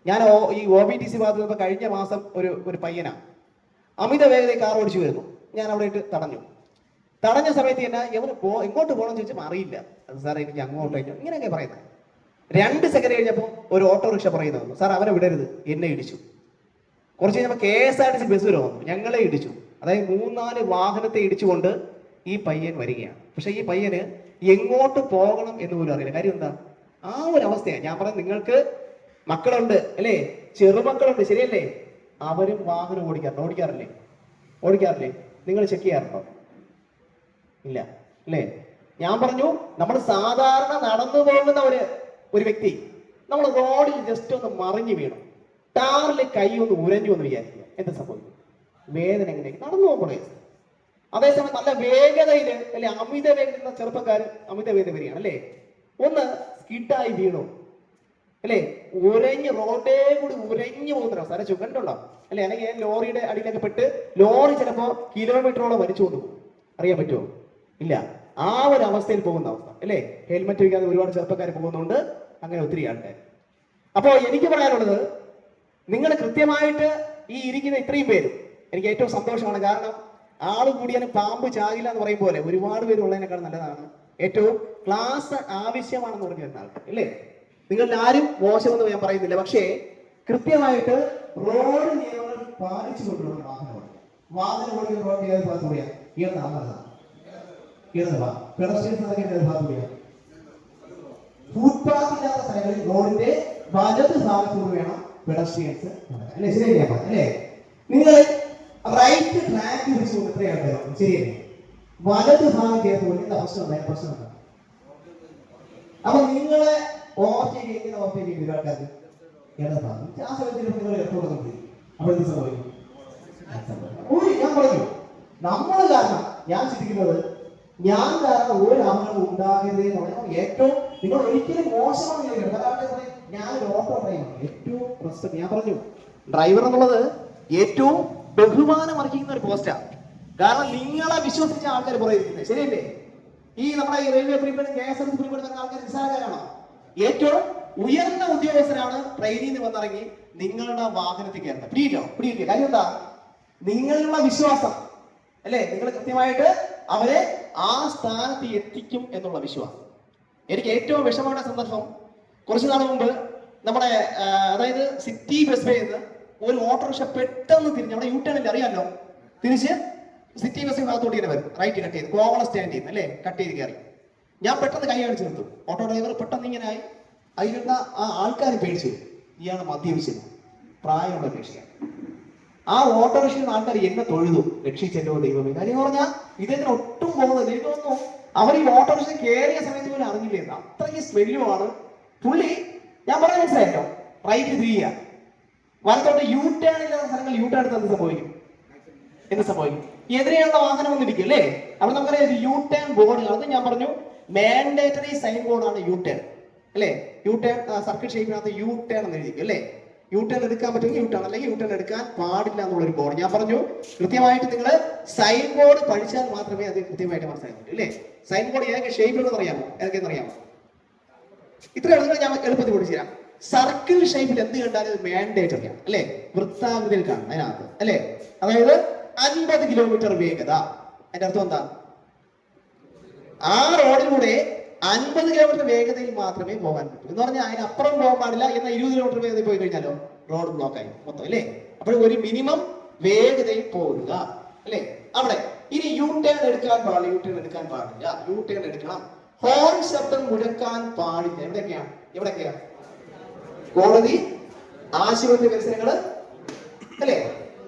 ഞാൻ ഈ OBTC ഭാഗത്ത് കഴിഞ്ഞ മാസം ഒരു പയ്യനാ അമിത വേഗതയിൽ കാർ ഓടിച്ചു വരുന്നു. ഞാൻ അവിടെ ഇട്ട് തടഞ്ഞ സമയത്ത് തന്നെ ഇവന് എങ്ങോട്ട് പോകണമെന്ന് ചോദിച്ചാൽ അറിയില്ല. അത് സാറേ എനിക്ക് അങ്ങോട്ട് ഇങ്ങനെയൊക്കെ പറയുന്നത്. 2 സെക്കൻഡ് കഴിഞ്ഞപ്പോൾ ഒരു ഓട്ടോറിക്ഷ പറയുന്നു, സാർ അവനെ വിടരുത്, എന്നെ ഇടിച്ചു. കുറച്ച് കഴിഞ്ഞപ്പോൾ KSRTC ബസ് വരെ വന്നു, ഞങ്ങളെ ഇടിച്ചു. അതായത് 3-4 വാഹനത്തെ ഇടിച്ചുകൊണ്ട് ഈ പയ്യൻ വരികയാണ്. പക്ഷെ ഈ പയ്യന് എങ്ങോട്ട് പോകണം എന്ന് പോലും അറിയില്ല. കാര്യം എന്താ? ആ ഒരു അവസ്ഥയാണ് ഞാൻ പറയുന്നത്. നിങ്ങൾക്ക് മക്കളുണ്ട് അല്ലേ? ചെറുമക്കളുണ്ട്, ശരിയല്ലേ? അവരും വാഹനം ഓടിക്കാറില്ലേ? നിങ്ങൾ ചെക്ക് ചെയ്യാറുണ്ടോ? ഇല്ല അല്ലേ? ഞാൻ പറഞ്ഞു, നമ്മൾ സാധാരണ നടന്നു പോകുന്ന ഒരു വ്യക്തി നമ്മൾ റോഡിൽ ജസ്റ്റ് ഒന്ന് മറിഞ്ഞു വീണു, ടാറിൽ കൈ ഒന്ന് ഉരഞ്ഞു എന്ന് വിചാരിക്കുക, എന്താ സംഭവിക്കും? വേദന എങ്ങനെയായിരിക്കും? നടന്നു പോകുമ്പോൾ. അതേസമയം നല്ല വേഗതയിൽ അല്ലെ, അമിത വേഗത ചെറുപ്പക്കാർ അമിത വേഗത വരികയാണ് അല്ലേ? ഒന്ന് സ്കിഡായി വീണു അല്ലേ? ഉരഞ്ഞ് റോഡേ കൂടി ഉരഞ്ഞു പോകുന്ന അവസ്ഥ ചുകണ്ടുണ്ടോ അല്ലെ? അല്ലെങ്കിൽ ലോറിയുടെ അടിയിലൊക്കെ പെട്ട് ലോറി ചിലപ്പോൾ കിലോമീറ്ററോളം വലിച്ചുകൊണ്ട് പോകും. അറിയാൻ പറ്റുമോ? ഇല്ല. ആ ഒരു അവസ്ഥയിൽ പോകുന്ന അവസ്ഥ അല്ലേ? ഹെൽമെറ്റ് വയ്ക്കാതെ ഒരുപാട് ചെറുപ്പക്കാർ പോകുന്നുണ്ട്, അങ്ങനെ ഒത്തിരി ആൾക്കാർ. അപ്പോൾ എനിക്ക് പറയാനുള്ളത്, നിങ്ങൾ കൃത്യമായിട്ട് ഈ ഇരിക്കുന്ന ഇത്രയും പേരും എനിക്ക് ഏറ്റവും സന്തോഷമാണ്. കാരണം ആള് കൂടിയാലും പാമ്പ് ചാകില്ല എന്ന് പറയും പോലെ ഒരുപാട് പേര് ഉള്ളതിനേക്കാൾ നല്ലതാണ് ഏറ്റവും ക്ലാസ് ആവശ്യമാണെന്ന് പറഞ്ഞു വരുന്ന ആൾക്കാർ അല്ലേ? നിങ്ങളിൽ ആരും മോശമെന്ന് ഞാൻ പറയുന്നില്ല, പക്ഷേ കൃത്യമായിട്ട് റോഡ് നിയമങ്ങൾ പാലിച്ചു കൊണ്ടുള്ള വാഹനം ഓടിക്കുന്ന റോഡ് ഏത് ഭാഗത്ത് കൂടിയാണ്? ഫുട്പാത്ത് ഇല്ലാത്ത സ്ഥലങ്ങളിൽ റോഡിന്റെ വലത് ഭാഗത്തൂടെ വേണം പെഡസ്ട്രിയൻസ് അല്ലെ? ശരിയല്ലേ അല്ലേ? നിങ്ങൾ റൈറ്റ് ട്രാക്ക് വെച്ചുകൊണ്ട് എത്രയാണ് ശരിയല്ലേ? വലത് ഭാഗം ചേർത്തുകൊണ്ട് എന്താ പ്രശ്നമുണ്ട്. അപ്പൊ നിങ്ങളെ ഓവർടേക്ക് ചെയ്യുന്ന ആൾക്കാർക്ക് ഇടത് ഭാഗം ആ സമയത്ത് നിങ്ങൾ എപ്പോഴും അപ്പൊ എന്ത് സംഭവിക്കും? ഞാൻ പറഞ്ഞു നമ്മൾ കാരണം ഞാൻ ചിന്തിക്കുന്നത് ഞാൻ കാരണം ഒരു അപകടം ഉണ്ടാകരുത് എന്ന് പറഞ്ഞാൽ ഏറ്റവും നിങ്ങൾ ഒരിക്കലും മോശമാണ്. ഞാൻ ഒരു ഓട്ടോ ഡ്രൈവർ, ഏറ്റവും പ്രശ്നം ഞാൻ പറഞ്ഞു ഡ്രൈവർ എന്നുള്ളത് ഏറ്റവും ബഹുമാനം അർഹിക്കുന്ന ഒരു പോസ്റ്റാണ്. കാരണം നിങ്ങളെ വിശ്വസിച്ച ആൾക്കാർ പറയുന്നത് ശരിയല്ലേ? ഈ നമ്മുടെ ഈ റെയിൽവേ പ്രീപെയ്ഡ് KSRTC പ്രീപെയ്ഡ് ആൾക്കാർ നിസ്സാരക്കാരാണോ? ഏറ്റവും ഉയർന്ന ഉദ്യോഗസ്ഥരാണ് ട്രെയിനിൽ നിന്ന് വന്നിറങ്ങി നിങ്ങളുടെ വാഹനത്തിൽ കയറുന്നത്. പിടിയിട്ടോ കാര്യം എന്താ? നിങ്ങളുള്ള വിശ്വാസം അല്ലെ? നിങ്ങൾ കൃത്യമായിട്ട് അവരെ ആ സ്ഥാനത്ത് എത്തിക്കും എന്നുള്ള വിശ്വാസം. എനിക്ക് ഏറ്റവും വിഷമമുള്ള സന്ദർഭം കുറച്ചു നാൾ മുമ്പ് നമ്മുടെ അതായത് സിറ്റി ബസ് വേ നിന്ന് ഒരു ഓട്ടോറിക്ഷ പെട്ടെന്ന് തിരിഞ്ഞ് നമ്മുടെ യൂട്ടേണിൽ അറിയാമല്ലോ, തിരിച്ച് സിറ്റി ബസ് ഭാഗത്തോട്ട് ഇങ്ങനെ വരും, റൈറ്റ് കട്ട് ചെയ്ത് കോവള സ്റ്റാൻഡ് ചെയ്യുന്നു അല്ലേ, കട്ട് ചെയ്ത് കയറി. ഞാൻ പെട്ടെന്ന് കൈ അടിച്ചു നിർത്തും. ഓട്ടോ ഡ്രൈവർ പെട്ടെന്ന് ഇങ്ങനെ ആയി. അതിലുള്ള ആ ആൾക്കാർ പേടിച്ചു, ഇയാൾ മദ്യപിച്ചിരുന്നു, പ്രായമുള്ള പേടിയാണ്. ആ ഓട്ടോറിക്ഷയിൽ ആൾക്കാർ എന്നെ തൊഴുതു, രക്ഷിച്ചല്ലോ ദൈവമേ. കാര്യം പറഞ്ഞാൽ ഇദ്ദേഹത്തിന് ഒട്ടും പോകുന്നത് എനിക്ക് തോന്നുന്നു അവർ ഈ ഓട്ടോറിക്ഷ കയറിയ സമയത്ത് പോലും അറിഞ്ഞില്ലായിരുന്നു, അത്രയ്ക്ക് സ്മെല്ലുമാണ്. പുള്ളി ഞാൻ പറഞ്ഞ മനസ്സിലായിട്ടോ, റൈറ്റ് തിരിയുക, വലത്തോട്ട് യു ടേൺ ഇല്ലാത്ത സ്ഥലങ്ങൾ യു ടേൺ എടുത്ത് എന്ത് സംഭവിക്കും? എതിരെയുള്ള വാഹനം വന്നിരിക്കും അല്ലേ? അവിടെ നമുക്കറിയാം യു ടേൺ ബോർഡ്, അത് ഞാൻ പറഞ്ഞു മാൻഡേറ്ററി സൈൻ ബോർഡാണ് യു ടേൺ അല്ലേ? യു ടേൺ സർക്കിൾ ഷേപ്പിനകത്ത് യു ടേൺ എന്ന് എഴുതിക്കും അല്ലേ? യു ടേൺ എടുക്കാൻ പറ്റുമെങ്കിൽ യു ടേൺ, അല്ലെങ്കിൽ യു ടേൺ എടുക്കാൻ പാടില്ല എന്നുള്ളൊരു ബോർഡ് ഞാൻ പറഞ്ഞു. കൃത്യമായിട്ട് നിങ്ങൾ സൈൻ ബോർഡ് പഠിച്ചാൽ മാത്രമേ അത് കൃത്യമായിട്ട് മനസ്സിലാക്കാൻ പറ്റൂ അല്ലേ? സൈൻ ബോർഡ് ഏതൊക്കെ ഷേപ്പിലുണ്ടെന്ന് അറിയാമോ? ഏതൊക്കെയെന്ന് അറിയാമോ? ഇത്ര എളുപ്പം ഞാൻ എളുപ്പത്തിൽ പഠിച്ചു തരാം. സർക്കിൾ ഷേപ്പിൽ എന്ത് കണ്ടാലും അത് മാൻഡേറ്ററിയാണ് അല്ലേ? വൃത്താകൃതിയിൽ കാണും അതിനകത്ത് അല്ലേ? അതായത് 50 കിലോമീറ്റർ വേഗത. അതിന്റെ അർത്ഥം എന്താ? ആ റോഡിലൂടെ 50 കിലോമീറ്റർ വേഗതയിൽ മാത്രമേ പോകാൻ പറ്റൂ എന്ന് പറഞ്ഞാൽ അതിനപ്പുറം പോകാൻ പാടില്ല. എന്നാൽ 20 കിലോമീറ്റർ വേഗതയിൽ പോയി കഴിഞ്ഞാലോ റോഡ് ബ്ലോക്ക് ആയി മൊത്തം അല്ലേ? അപ്പോൾ ഒരു മിനിമം വേഗതയിൽ പോകുക അല്ലേ? അവിടെ ഇനി യു ടേൺ എടുക്കാൻ പാടില്ല, യു ടേൺ എടുക്കണം. ഹോൺ ശബ്ദം മുഴക്കാൻ പാടില്ല. എവിടെയൊക്കെയാ? കോടതി, ആശുപത്രി പരിസരങ്ങള് അല്ലേ?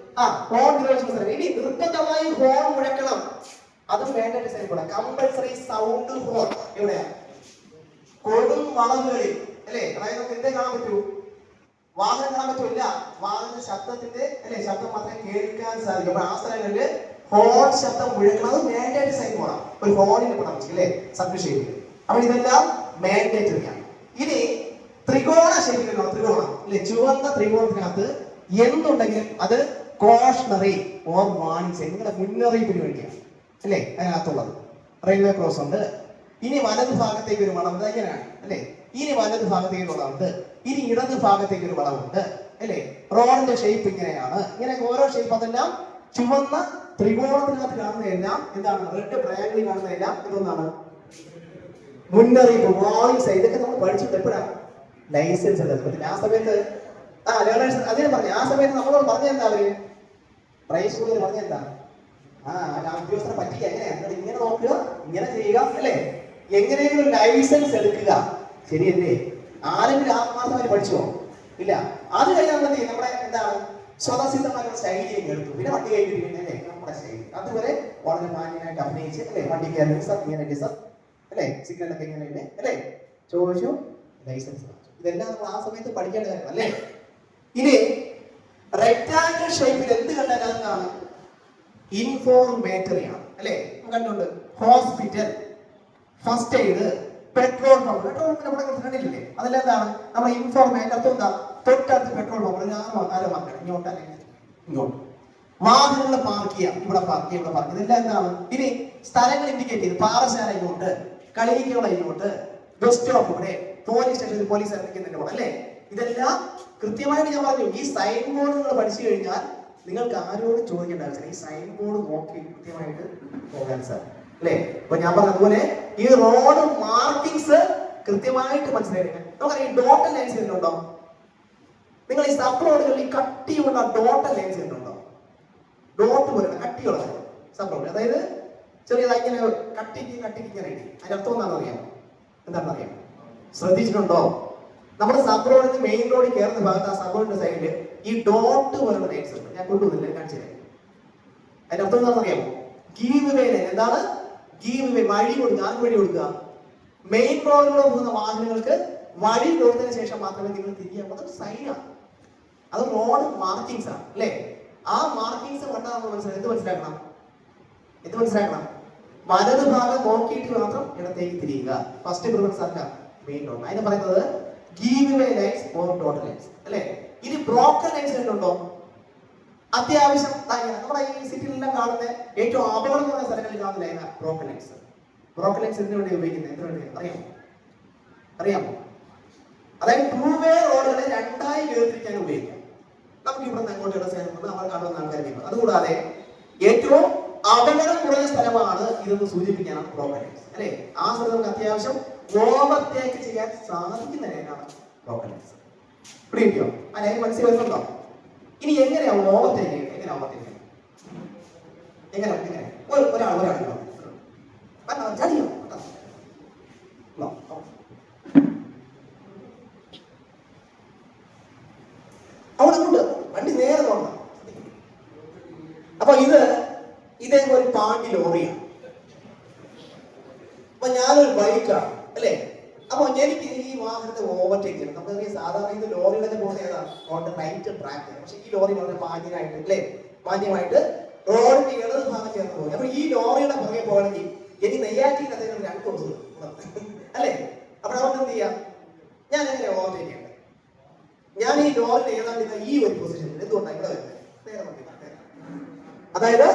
ഹോൺ സ്ഥലം. ഇനി നിർബന്ധമായി ഹോൺ മുഴക്കണം, അതും വേണ്ട സൈഡ് കമ്പൽസറി സൗണ്ട് ഹോൺ. എവിടെയാ? കൊടും വളവുകളിൽ അല്ലേ? അതായത് നമുക്ക് എന്തേ കാണാൻ പറ്റൂ? വാഹനം കാണാൻ പറ്റൂല്ല, വാഹന ശബ്ദത്തിന്റെ അല്ലെ ശബ്ദം മാത്രമേ കേൾക്കാൻ സാധിക്കും. അപ്പൊ ആ സ്ഥലങ്ങളില് ഹോൺ ശബ്ദം മുഴക്കണം, അത് മാൻഡേറ്ററി സൈൻ പോണം. ഒരു ഹോണിൽ പോണം അല്ലേ? സർക്കിൾ ഷേപ്പിൽ. അപ്പൊ ഇതെല്ലാം മാൻഡേറ്ററിയാണ്. ഇനി ത്രികോണ ഷേപ്പിലുള്ള ത്രികോണം അല്ലെ? ചുവന്ന ത്രികോണത്തിനകത്ത് എന്തുണ്ടെങ്കിലും അത് കോഷണറി ഓർ വാണിംഗ്, നിങ്ങളുടെ മുന്നറിയിപ്പിന് വേണ്ടിയാണ് അല്ലേ? അതിനകത്തുള്ളത് റെയിൽവേ ക്രോസ് ഉണ്ട്. ഇനി വലത് ഭാഗത്തേക്ക് ഒരു വളവുണ്ട്, എങ്ങനെയാണ് അല്ലേ? ഇനി വലത് ഭാഗത്തേക്ക് വളവുണ്ട്, ഇനി ഇടത് ഭാഗത്തേക്ക് ഒരു വളവുണ്ട് അല്ലേ? റോഡിന്റെ ഷേപ്പ് ഇങ്ങനെയാണ്. ഇങ്ങനെ ഓരോ ഷേപ്പ് അതെല്ലാം ചുവന്ന ത്രികോണത്തിനകത്ത് കാണുന്നതെല്ലാം എന്താണ്? റെഡ് ട്രയാങ്കിളിൽ കാണുന്നതെല്ലാം ഇതൊന്നാണ് മുന്നറിയിപ്പ്, വാണിംഗ്. ഇതൊക്കെ നമ്മൾ പഠിച്ചിട്ട് എപ്പോഴാണ്? ലൈസൻസ് എടുത്തത് ആ സമയത്ത്. ലേണേഴ്സ് അതിന് പറഞ്ഞു ആ സമയത്ത് നമ്മളോട് പറഞ്ഞെന്താ? അവര് പ്രൈസ് സ്കൂളിൽ പറഞ്ഞെന്താ? ഉദ്യോഗസ്ഥരെ പറ്റില്ല, എങ്ങനെയാ ഇങ്ങനെ നോക്കുക, ഇങ്ങനെ ചെയ്യുക അല്ലേ? എങ്ങനെയെങ്കിലും ലൈസൻസ് എടുക്കുക, ശരിയല്ലേ? ആരെങ്കിലും ആത്മാർത്ഥമായി പഠിച്ചോ? ഇല്ല. അത് കഴിഞ്ഞാൽ നമ്മുടെ എന്താണ് സ്വതസിദ്ധമായ സ്റ്റൈലിലേക്ക് എടുത്തു. പിന്നെ വണ്ടി കഴിഞ്ഞിട്ട് നമ്മുടെ സ്റ്റൈൽ അതുവരെ വളരെ മാന്യമായിട്ട് അഭിനയിച്ച് അല്ലേ? വണ്ടി കയറി സർ ഇങ്ങനെ സർ അല്ലേ? സിഗ്നലൊക്കെ ഇങ്ങനെ അല്ലേ? ചോദിച്ചു, ലൈസൻസ്. ഇതെല്ലാം നമ്മൾ ആ സമയത്ത് പഠിക്കേണ്ട കാര്യം അല്ലേ? ഇനി റെക്ടാങ്കിൾ ഷേപ്പിൽ എന്ത് കണ്ടാൽ അതാണ് ഇൻഫോർമേറ്ററി ആണ് അല്ലേ? കണ്ടുണ്ട്. Hospital, first aid, petrol pump. Petrol പമ്പിന് നമ്മുടെ കണ്ടില്ലേ? അതെല്ലാം എന്താണ്? നമ്മുടെ ഇൻഫോർമേറ്റർ. അർത്ഥം എന്താ? തൊട്ടടുത്ത് പെട്രോൾ പമ്പ്, ആരോ മക്കൾ ഇങ്ങോട്ട് അല്ലെങ്കിൽ ഇങ്ങോട്ട്. വാഹനങ്ങൾ പാർക്ക് ചെയ്യാം, ഇവിടെ പാർക്ക് ചെയ്യാം, ഇവിടെ പാർക്ക്. ഇതെല്ലാം എന്താണ്? ഇനി സ്ഥലങ്ങൾ ഇൻഡിക്കേറ്റ് ചെയ്ത് പാറശാല ഇങ്ങോട്ട്, കളിയിക്കുള്ള ഇങ്ങോട്ട്, ബസ് സ്റ്റോപ്പ് ഇവിടെ, പോലീസ് സ്റ്റേഷനിൽ പോലീസ് ഇറങ്ങിക്കുന്നതിന്റെ കൂടെ അല്ലേ? ഇതെല്ലാം കൃത്യമായിട്ട് ഞാൻ പറഞ്ഞു. ഈ സൈൻ ബോർഡ് നിങ്ങൾ പഠിച്ചു കഴിഞ്ഞാൽ നിങ്ങൾക്ക് ആരോടും ചോദിക്കേണ്ട ആവശ്യമില്ല. ഈ സൈൻ ബോർഡ് നോക്കി കൃത്യമായിട്ട് പോകാൻ സാധിക്കും. അല്ലേ? അപ്പൊ ഞാൻ പറഞ്ഞതുപോലെ ഈ റോഡ് മാർക്കിങ്സ് കൃത്യമായിട്ട് മനസ്സിലായിരിക്കണം. നമുക്കറിയാം ഈ ഡോട്ടൽ ലൈൻസ് വരുന്നുണ്ടോ? നിങ്ങൾ ഈ സബ് റോഡുകളിൽ ഈ കട്ടിയുള്ള ഡോട്ടൽ ലൈൻസ് വരുന്നുണ്ടോ? ഡോട്ട് പോലെ കട്ടിയുള്ള സബ് റോഡ്, അതായത് ചെറിയതായി ഇങ്ങനെ കട്ടിക്ക് ഇങ്ങനെ ഇടി. അതിന്റെ അർത്ഥം എന്താണെന്ന് അറിയാമോ? എന്താണെന്ന് അറിയാം? ശ്രദ്ധിച്ചിട്ടുണ്ടോ? നമ്മുടെ സബ് റോഡിന് മെയിൻ റോഡിൽ കയറുന്ന ഭാഗത്ത് ആ സബ് റോഡിന്റെ സൈഡിൽ ഈ ഡോട്ട് പോലുള്ള ലൈൻസ് ഉണ്ട്. ഞാൻ കൊണ്ടുവന്നില്ല, കാണിച്ചു തരാം. അതിന്റെ അർത്ഥം എന്താണെന്ന് അറിയാമോ? ഗീവ് വേ ലൈൻ. എന്താണ് ഗീവ് വേ? വഴി കൊടുക്കുക. ആർക്ക് വഴി കൊടുക്കുക? മെയിൻ റോഡിലൂടെ പോകുന്ന വാഹനങ്ങൾക്ക് വഴി കൊടുത്തതിന് ശേഷം മാത്രമേ നിങ്ങൾ തിരിയാൻ. അതൊരു സൈനാണ്, അത് റോഡ് മാർക്കിങ്സ് ആണ്, അല്ലേ? ആ മാർക്കിങ്സ് കണ്ടാൽ നമ്മൾ എന്ത് മനസ്സിലാക്കണം? വലത് ഭാഗം നോക്കിയിട്ട് മാത്രം ഇടത്തേക്ക് തിരിയുക. ഫസ്റ്റ് പ്രിഫറൻസ് ആക്കുക മെയിൻ റോഡ്. അതിന് പറയുന്നത് give way lines or dotted lines, അല്ലേ? ഇനി ബ്രോക്കൺ ലൈൻസ് കണ്ടുണ്ടോ? അത്യാവശ്യം നമ്മുടെ ഈ സിറ്റിയിലെല്ലാം കാണുന്ന ഏറ്റവും അപകടമായ സ്ഥലങ്ങളിൽ കാണുന്ന ലൈനാണ് ബ്രോക്കൺ ലൈൻസ്. ബ്രോക്കൺ ലൈൻസ് എന്തിനു വേണ്ടി ഉപയോഗിക്കുന്നത്? എന്തിനു വേണ്ടി അറിയാമോ? അതായത് 2 വേ റോഡുകളെ രണ്ടായി വേർതിരിക്കാൻ ഉപയോഗിക്കാം. നമുക്ക് ഇവിടെ നിന്ന് അങ്ങോട്ട് ഇടസ്ഥലം നമ്മൾ കാണുന്ന ആൾക്കാർ. അതുകൂടാതെ ഏറ്റവും അപകടം കുറഞ്ഞ സ്ഥലമാണ് ഇതെന്ന് സൂചിപ്പിക്കാനാണ് ബ്രോക്കൺ ലൈൻസ്, അല്ലേ? ആ സ്ഥലത്ത് നമുക്ക് അത്യാവശ്യം ഓവർടേക്ക് ചെയ്യാൻ സാധിക്കുന്ന ലൈനാണ് ബ്രോക്കൺ ലൈൻസ്. പിടിയോ? ആ ലൈൻ മനസ്സിൽ വരുന്നുണ്ടോ? ഇനി എങ്ങനെയാണ് ഓവർടേക്ക് ചെയ്യുന്നത്? എങ്ങനെ ഒരാൾ ചടിയോ അവിടെ വണ്ടി നേരെ നോക്കണം. അപ്പൊ ഇതേ ഒരു പാണ്ടി ലോറിയാണ്. അപ്പൊ ഞാനൊരു ബൈക്കാണ്, അല്ലേ? അപ്പൊ എനിക്ക് ഈ വാഹനത്തെ ഓവർടേക്ക് ചെയ്യണം. നമുക്ക് സാധാരണ ഇത് ലോറിയുടെ പോകുന്ന ഏതാണ് റൈറ്റ് ട്രാക്ക്. പക്ഷെ ഈ ലോറി വളരെ മാന്യമായിട്ട്, അല്ലേ? മാന്യമായിട്ട് റോഡിന്റെ ഇടത് ഭാഗം ചേർന്ന് പോകും. അപ്പൊ ഈ ലോറിയുടെ പുറകെ പോകണമെങ്കിൽ എനിക്ക് നെയ്യാറ്റിൽ അദ്ദേഹം 2 ദിവസം, അല്ലേ? അപ്പോൾ അതുകൊണ്ട് എന്ത് ചെയ്യാം? ഞാൻ എങ്ങനെ ഓവർടേക്ക് ചെയ്യേണ്ടത്? ഞാൻ ഈ ലോറിയുടെ ഏതാണ്ട് ഈ ഒരു പൊസിഷനിൽ എന്തുകൊണ്ടാണ് ഇവിടെ വരുന്നത്? അതായത്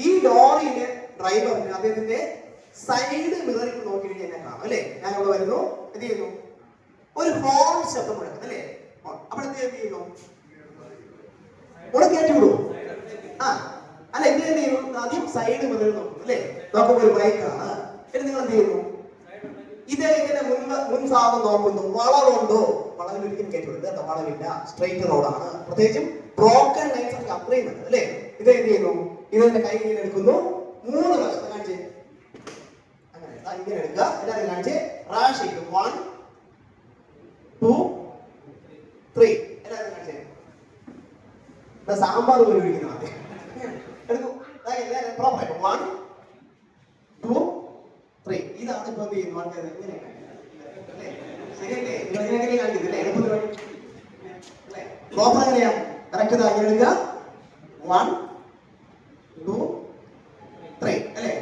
ഈ ലോറിയിലെ ഡ്രൈവറിന് അദ്ദേഹത്തിന്റെ സൈഡ് മിററിൽ നോക്കി കഴിഞ്ഞാൽ കാണാം, അല്ലേ? ഞാൻ ഇവിടെ വരുന്നു, എന്ത് ചെയ്യുന്നു? ഒരു ഹോൺ ശബ്ദം മുഴക്കും, അല്ലേ? അപ്പോൾ എന്ത് ചെയ്യുന്നു? ഇവിടെ കയറ്റി വിടും. അല്ല, എന്ത് ചെയ്യുന്നു? ആദ്യം സൈഡ് മിററിൽ നോക്കും, അല്ലേ? നോക്കുമ്പോൾ ഒരു ബൈക്കാണ്. എന്നിട്ട് നിങ്ങൾ എന്ത് ചെയ്യുന്നു? ഇതേ ഇങ്ങനെ മുൻഭാഗം നോക്കുന്നു. വളവുണ്ടോ? വളവിൽ ഒരിക്കലും കയറ്റി വിടുന്നത്. വളവില്ല, സ്ട്രെയിറ്റ് റോഡാണ്. പ്രത്യേകിച്ചും ബ്രോക്കൺ ലൈൻസ് അപ്ലൈ ചെയ്യുന്നത്, അല്ലേ? ഇത് എന്ത് ചെയ്യുന്നു? ഇതിന്റെ കൈ ഇങ്ങനെ എടുക്കുന്നു. 3 വശത്ത് കാണിച്ച് അങ്ങനെ ഇങ്ങനെ എടുക്കുക. എല്ലാവരും കാണിച്ച് റാഷ് ചെയ്തു. 1 2 3 എല്ലാവരും കാണിച്ച്. സാമ്പാർ പോലും ഒഴിക്കുന്നു. ആദ്യം എടുക്കും. പ്രോപ്പർ 1 2 3. ഇതാണ് ഇപ്പൊ എന്ത് ചെയ്യുന്നു ആൾക്കാർ ഇങ്ങനെ കാണിക്കുന്നത്, എളുപ്പത്തിൽ പ്രോപ്പർ എങ്ങനെയാ കറക്റ്റ് ഇങ്ങനെ എടുക്കുക. 1 2 3, അല്ലേ?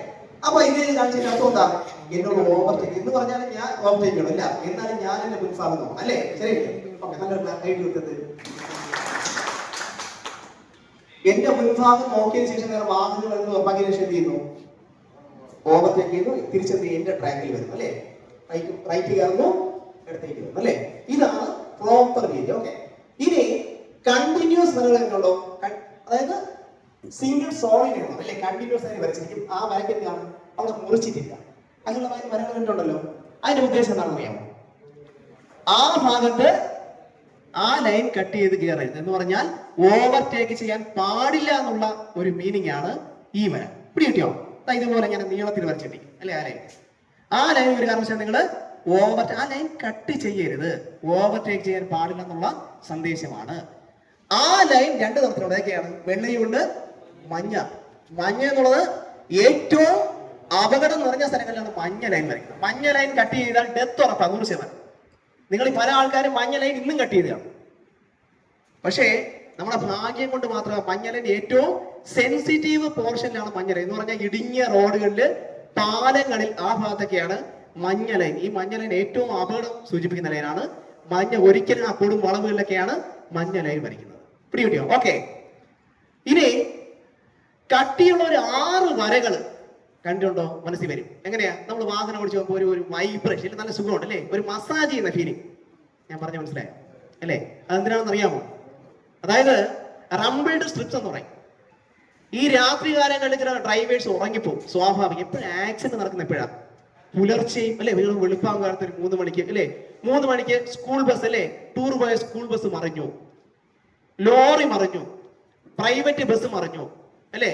അപ്പൊ ഇങ്ങനെ കാണിച്ചതിന് അർത്ഥം എന്താ? എന്നോട് ഓവർടേക്ക് എന്ന് പറഞ്ഞാലും ഞാൻ ഓവർടേക്ക് ചെയ്യണം, ഇല്ല എന്നാലും ഞാൻ എന്റെ മുൻഭാഗം നോക്കും, അല്ലേ? ശരി, ഓക്കെ. നല്ല കൈ കൊടുത്തത്. എന്റെ മുൻഭാഗം നോക്കിയതിനു ശേഷം വേറെ വാഹനങ്ങൾ ഉറപ്പാക്കിയതിനു ശേഷം എന്ത് ചെയ്യുന്നു? ഓവർടേക്ക് ചെയ്യുന്നു. തിരിച്ചെത്തി എന്റെ ട്രാക്കിൽ വരുന്നു, അല്ലേ? റൈറ്റ് കയറുന്നു, ഇടത്തേക്ക് വരുന്നു, അല്ലേ? ഇതാണ് പ്രോപ്പർ രീതി. ഓക്കെ. ഇനി കണ്ടിന്യൂസ് വരകളുണ്ടോ? അതായത് സിംഗിൾ സോളിനാണ്, അല്ലെ? കണ്ടിന്യൂസ് ആയി വരച്ചിരിക്കും. ആ വരയ്ക്കാണ് അവിടെ മുറിച്ചിട്ടില്ല. അങ്ങനെയുള്ള വരകൾ കണ്ടുണ്ടല്ലോ. അതിന്റെ ഉദ്ദേശം എന്താണെന്ന് അറിയാമോ? ആ ഭാഗത്ത് ആ ലൈൻ കട്ട് ചെയ്ത് കയറരുത് എന്ന് പറഞ്ഞാൽ ഓവർടേക്ക് ചെയ്യാൻ പാടില്ല എന്നുള്ള ഒരു മീനിങ് ആണ് ഈ വര. പിടി കിട്ടിയോ? ഇതുപോലെ ഞാൻ നീളത്തിൽ വരച്ചിട്ടിരിക്കും, അല്ലെ? ആ ലൈൻ ഒരു കാരണവശാലും നിങ്ങൾ ആ ലൈൻ കട്ട് ചെയ്യരുത്. ഓവർടേക്ക് ചെയ്യാൻ പാടില്ല എന്നുള്ള സന്ദേശമാണ്. ആ ലൈൻ 2 തരത്തിലുള്ള ഏതൊക്കെയാണ്? വെള്ളയുണ്ട്, മഞ്ഞ. മഞ്ഞ എന്നുള്ളത് ഏറ്റവും അപകടം നിറഞ്ഞ സ്ഥലങ്ങളിലാണ് മഞ്ഞ ലൈൻ വരയ്ക്കുന്നത്. മഞ്ഞ ലൈൻ കട്ട് ചെയ്താൽ ഡെത്ത് ഉറപ്പാണ്, 100%. നിങ്ങൾ പല ആൾക്കാരും മഞ്ഞ ലൈൻ ഇന്നും കട്ട് ചെയ്തതാണ്. പക്ഷേ നമ്മുടെ ഭാഗ്യം കൊണ്ട് മാത്രമേ മഞ്ഞ ലൈൻ ഏറ്റവും സെൻസിറ്റീവ് പോർഷനിലാണ് മഞ്ഞ ലൈൻ എന്ന് പറഞ്ഞാൽ ഇടുങ്ങിയ റോഡുകളിൽ, പാലങ്ങളിൽ, ആ ഭാഗത്തൊക്കെയാണ് മഞ്ഞ ലൈൻ. ഈ മഞ്ഞ ലൈൻ ഏറ്റവും അപകടം സൂചിപ്പിക്കുന്ന ലൈനാണ്. മഞ്ഞ ഒരിക്കലും ആ കൊടും വളവുകളിലൊക്കെയാണ് മഞ്ഞ ലൈൻ വരയ്ക്കുന്നത്. പിടികിട്ടിയോ? ഓക്കെ. ഇനി കട്ടിയുള്ള ഒരു 6 വരകൾ കണ്ടുണ്ടോ? മനസ്സിൽ വരും. എങ്ങനെയാ? നമ്മൾ വാഹനം ഓടിച്ചു പോകുമ്പോൾ ഒരു വൈബ്രേഷൻ, നല്ല സുഖമുണ്ട്, അല്ലേ? ഒരു മസാജ് ചെയ്യുന്ന ഫീലിംഗ്. ഞാൻ പറഞ്ഞ മനസ്സിലായോ? അല്ലേ? അതെന്തിനാണെന്ന് അറിയാമോ? അതായത് റംബിൾഡ് സ്ട്രിപ്സ് എന്ന് പറയും. ഈ രാത്രി കാലങ്ങളിൽ ചില ഡ്രൈവേഴ്സ് ഉറങ്ങിപ്പോവും, സ്വാഭാവികം. എപ്പോഴും ആക്സിഡന്റ് നടക്കുന്ന എപ്പോഴാണ്? പുലർച്ചെയും അല്ലെ, വെളുപ്പാൻ കാലത്ത് ഒരു 3 മണിക്ക് അല്ലെ, 3 മണിക്ക് സ്കൂൾ ബസ് അല്ലെ, ടൂർ പോയ സ്കൂൾ ബസ് മറിഞ്ഞു, ലോറി മറിഞ്ഞു, പ്രൈവറ്റ് ബസ് മറിഞ്ഞു അല്ലെ,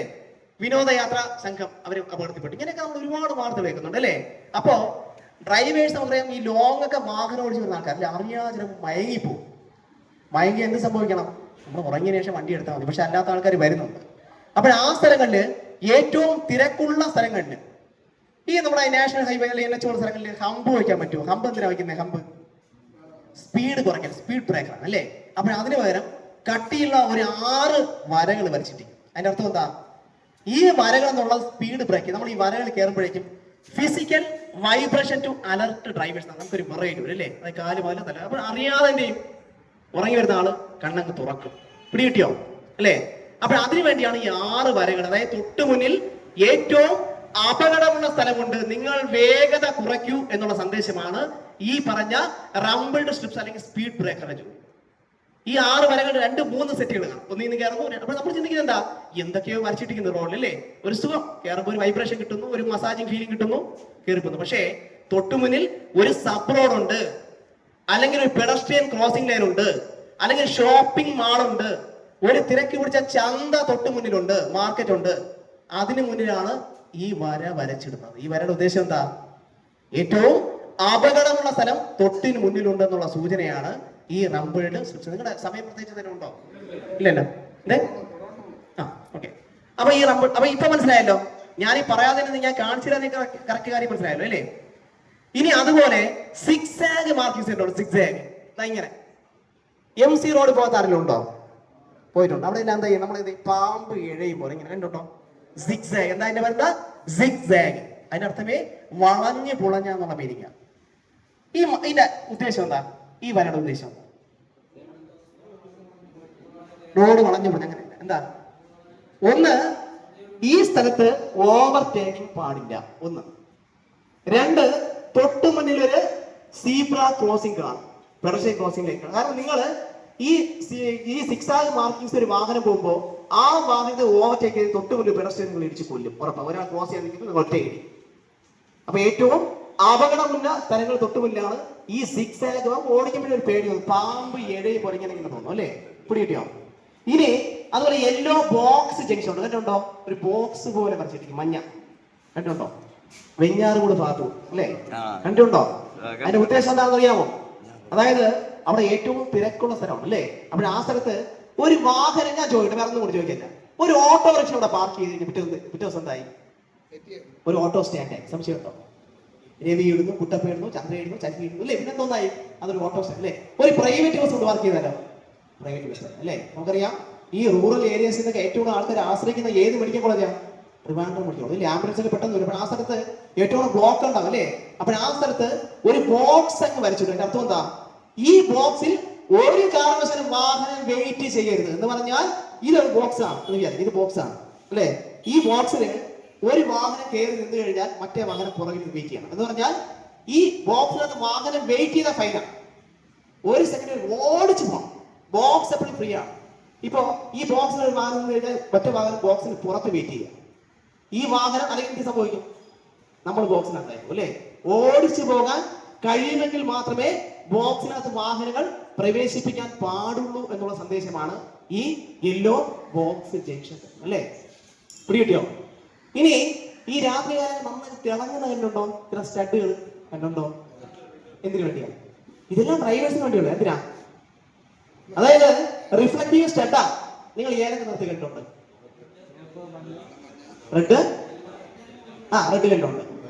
വിനോദയാത്ര സംഘം അവർ അപകടത്തിൽപ്പെട്ടു. ഇങ്ങനെയൊക്കെ നമ്മൾ ഒരുപാട് വാർത്ത കേൾക്കുന്നുണ്ട് അല്ലെ. അപ്പോ ഡ്രൈവേഴ്സ് നമുക്കറിയാം, ഈ ലോങ് ഒക്കെ വാഹനം ഓടിച്ചു വരുന്ന ആൾക്കാർ അല്ലെ, അറിയാതെ ചിലപ്പോൾ മയങ്ങിപ്പോവും. മയങ്ങി എന്ത് സംഭവിക്കണം? നമ്മൾ ഉറങ്ങിയ ശേഷം വണ്ടി എടുത്താൽ മതി. പക്ഷെ അല്ലാത്ത ആൾക്കാർ വരുന്നുണ്ട്. അപ്പോൾ ആ സ്ഥലങ്ങളിൽ, ഏറ്റവും തിരക്കുള്ള സ്ഥലങ്ങളിൽ, ഈ നമ്മുടെ നാഷണൽ ഹൈവേ അല്ലെങ്കിൽ NH സ്ഥലങ്ങളിൽ ഹമ്പ് വയ്ക്കാൻ പറ്റുമോ? ഹമ്പ് എന്തിനാ വയ്ക്കുന്നത്? ഹമ്പ് സ്പീഡ് കുറയ്ക്കാൻ, സ്പീഡ് ബ്രേക്കറാണ് അല്ലേ. അപ്പോൾ അതിന് പകരം കട്ടിയുള്ള ഒരു 6 വരകൾ വരച്ചിട്ടിരിക്കും. അതിന്റെ അർത്ഥം എന്താ? ഈ വരകൾ എന്നുള്ള സ്പീഡ് ബ്രേക്ക്. നമ്മൾ ഈ വരകൾ കയറുമ്പോഴേക്കും physical vibration to alert drivers, നമുക്കൊരു വിറയിട്ട് വരും അല്ലേ, അത് കാല് പോലെ തല. അപ്പോൾ അറിയാതെ എന്ത് ചെയ്യും? ഉറങ്ങി വരുന്ന ആള് കണ്ണങ്ങ് തുറക്കും. പിടികിട്ടിയോ അല്ലേ? അപ്പോൾ അതിനു വേണ്ടിയാണ് ഈ 6 വരകൾ. അതായത് തൊട്ടു മുന്നിൽ ഏറ്റവും അപകടമുള്ള സ്ഥലമുണ്ട്, നിങ്ങൾ വേഗത കുറയ്ക്കൂ എന്നുള്ള സന്ദേശമാണ് ഈ പറഞ്ഞ റംബിൾഡ് സ്ട്രിപ്സ് അല്ലെങ്കിൽ സ്പീഡ് ബ്രേക്കറിന്റെ ജോലി. ഈ 6 വരകൾ 2-3 സെറ്റുകൾ കാണും. ഒന്നിന്ന് കയറുന്നു. അപ്പോൾ നമ്മൾ ചിന്തിക്കുന്നത് എന്താ? എന്തൊക്കെയോ വരച്ചിട്ടിരിക്കുന്നു റോഡിൽ അല്ലേ, ഒരു സുഖം, കയറുമ്പോൾ ഒരു വൈബ്രേഷൻ കിട്ടുന്നു, ഒരു മസാജിങ് ഫീലിംഗ് കിട്ടുന്നു, കയറിപ്പോന്നു. പക്ഷേ തൊട്ടുമുന്നിൽ ഒരു സബ് റോഡ് ഉണ്ട്, അല്ലെങ്കിൽ ഒരു പെഡസ്ട്രിയൻ ക്രോസിംഗ് ലൈൻ ഉണ്ട്, അല്ലെങ്കിൽ ഷോപ്പിംഗ് മാൾ ഉണ്ട്, ഒരു തിരക്ക് പിടിച്ച ചന്ത തൊട്ടു മുന്നിലുണ്ട്, മാർക്കറ്റ് ഉണ്ട്. അതിന് മുന്നിലാണ് ഈ വര വരച്ചിടുന്നത്. ഈ വരയുടെ ഉദ്ദേശം എന്താ? ഏറ്റവും അപകടമുള്ള സ്ഥലം തൊട്ടിന് മുന്നിലുണ്ട് എന്നുള്ള സൂചനയാണ് ഈ റംബിൾഡ് സ്ട്രിപ്സ്. നിങ്ങളുടെ സമയം പ്രത്യേകിച്ച് തന്നെ ഉണ്ടോ? ഇല്ലല്ലോ. ഓക്കെ. അപ്പൊ ഈ റംബിൾ, അപ്പൊ ഇപ്പൊ മനസ്സിലായല്ലോ. ഞാൻ ഈ പറയാതെ ഞാൻ കാണിച്ചില്ല, കറക്റ്റ് കാര്യം മനസ്സിലായല്ലോ അല്ലേ. ഇനി അതുപോലെ സിക്സാഗ് മാർക്കിങ്സ് ഉണ്ടോ? സിക്സാഗ് ഇങ്ങനെ MC റോഡ് പോകാത്ത ഉണ്ടോ? പോയിട്ടുണ്ട്. അവിടെ എന്താ ചെയ്യുക? നമ്മൾ പാമ്പ് ഇഴയും പോലെ ഇങ്ങനെ കണ്ടോ സിക്സാഗ്. എന്താ അതിന്റെ പേരെന്താ? സിക്സാഗ്. അതിന്റെ അർത്ഥമേ വളഞ്ഞ് പുളഞ്ഞ എന്നുള്ള മീനിങ്. ഇതിന്റെ ഉദ്ദേശം എന്താ? ഈ വരയുടെ ഉദ്ദേശം എന്താ? റോഡ് വളഞ്ഞു പുളഞ്ഞ അങ്ങനെ എന്താ? ഒന്ന്, ഈ സ്ഥലത്ത് ഓവർടേക്കിംഗ് പാടില്ല. 1. 2, തൊട്ടു മുന്നിൽ ഒരു സീബ്ര ക്രോസിംഗ് കാണും, പെഡസ്ട്രിയൻ ക്രോസിംഗ് ലൈൻ കാണും. കാരണം നിങ്ങൾ ഈ സിക്സാഗ് മാർക്കിങ്സ് ഒരു വാഹനം പോകുമ്പോൾ ആ വാഹനത്തെ ഓവർടേക്ക് ചെയ്ത് തൊട്ടു മുന്നിൽ പെഡസ്ട്രിയൻ ഇടിച്ച് കൊല്ലും, ഉറപ്പാണ്. ഒരാൾ ക്രോസ് ചെയ്യാൻ നിൽക്കുന്നത് ഒറ്റയിടി. അപ്പൊ ഏറ്റവും അപകടമുള്ള സ്ഥലങ്ങൾ തൊട്ടുമുന്നിലാണ് ഈ സിക്സാഗ്. ഓടിക്കുമ്പോഴേ ഒരു പേടി തോന്നും, പാമ്പ് ഇഴയെ പോലെ ഇങ്ങനെ തോന്നും അല്ലേ. പിടികിട്ടിയോ? ഇനി അതുപോലെ യെല്ലോ ബോക്സ് ജംഗ്ഷൻ ഉണ്ട്, കണ്ടുണ്ടോ? ഒരു ബോക്സ് പോലെ വരച്ചിരിക്കും, മഞ്ഞ, കണ്ടുണ്ടോ? വെഞ്ഞാറുകൂട് ഭാഗത്തു അല്ലേ, കണ്ടുണ്ടോ? അതിന്റെ ഉദ്ദേശം എന്താണെന്ന് അറിയാമോ? അതായത് അവിടെ ഏറ്റവും തിരക്കുള്ള സ്ഥലമാണ് അല്ലേ. അപ്പോൾ ആ സ്ഥലത്ത് ഒരു വാഹനം, ഞാൻ ചോദിക്കട്ടെ, വേറെ ഒന്നും കൂടി ചോദിക്കില്ല, ഒരു ഓട്ടോറിക്ഷ അവിടെ പാർക്ക് ചെയ്ത് പിറ്റേ ദിവസം എന്തായി? ഒരു ഓട്ടോ സ്റ്റാൻഡായി. സംശയം ഉണ്ടോ? രവി ഇടുന്നു, കുട്ടപ്പ ഇടുന്നു, ചന്ദ്ര ഇടുന്നു, ചക്കി ഇടുന്നു അല്ലേ, പിന്നെ എന്തോന്നായി? അതൊരു ഓട്ടോ സ്റ്റാൻഡ് അല്ലേ. ഒരു പ്രൈവറ്റ് ബസ് കൊണ്ട് വർക്ക് ചെയ്താലോ? പ്രൈവറ്റ് ബസ് അല്ലേ. നമുക്കറിയാം ഈ റൂറൽ ഏരിയസിൽ ഏറ്റവും ആൾക്കാർ ആശ്രയിക്കുന്ന ഏത് മെഡിക്കൽ കോളേജാണ്? Trivandrum medical college. ആംബുലൻസ് ഒക്കെ പെട്ടെന്ന് വരും. അപ്പോൾ ആ സ്ഥലത്ത് ഏറ്റവും ബ്ലോക്ക് ഉണ്ടാവും അല്ലേ. അപ്പോൾ ആ സ്ഥലത്ത് ഒരു ബോക്സ് അങ്ങ് വരച്ചിട്ടുണ്ട്. അതിന്റെ അർത്ഥം എന്താ? ഈ ബോക്സിൽ ഒരു കാരണവശാലും വാഹനം വെയിറ്റ് ചെയ്യരുത് എന്ന് പറഞ്ഞാൽ ഇതൊരു ബോക്സ് ആണ്. ഇത് ബോക്സ് ആണ് അല്ലേ. ഈ ബോക്സിൽ ഒരു വാഹനം കയറി നിന്ന് കഴിഞ്ഞാൽ മറ്റേ വാഹനം പുറകിൽ വെയിറ്റ് ചെയ്യണം എന്ന് പറഞ്ഞാൽ ഈ ബോക്സിനകത്ത് വാഹനം വെയിറ്റ് ചെയ്ത ഫൈനാണ്. 1 സെക്കൻഡ് ഓടിച്ചു പോകണം. ബോക്സ് എപ്പോഴും ഫ്രീ ആണ്. ഇപ്പോ ഈ ബോക്സിൽ ഒരു വാഹനം നിന്ന് കഴിഞ്ഞാൽ മറ്റേ വാഹനം ബോക്സിന് പുറത്ത് വെയിറ്റ് ചെയ്യുക. ഈ വാഹനം അല്ലെങ്കിൽ എന്ത് സംഭവിക്കും? നമ്മൾ ബോക്സിനകത്തായിരിക്കും അല്ലേ. ഓടിച്ചു പോകാൻ കഴിയുമെങ്കിൽ മാത്രമേ ബോക്സിനകത്ത് വാഹനങ്ങൾ പ്രവേശിപ്പിക്കാൻ പാടുള്ളൂ എന്നുള്ള സന്ദേശമാണ് ഈ യെല്ലോ ബോക്സ് ജംഗ്ഷൻ അല്ലേ. പിടികിട്ടിയോ? ഇനി ഈ രാത്രി കാലം നന്നായി തിളങ്ങുന്ന കണ്ടുണ്ടോ? ചില സ്റ്റഡുകൾ കണ്ടുണ്ടോ? എന്തിനു വേണ്ടിയാണ്? ഇതെല്ലാം ഡ്രൈവേഴ്സിന് വേണ്ടിയുള്ള. എന്തിനാ? അതായത് റിഫ്ലക്റ്റീവ് സ്റ്റഡാ. നിങ്ങൾ ഏതൊക്കെ നിർത്തി കണ്ടുണ്ട്? റെഡ്, റെഡ് കണ്ടുണ്ട്.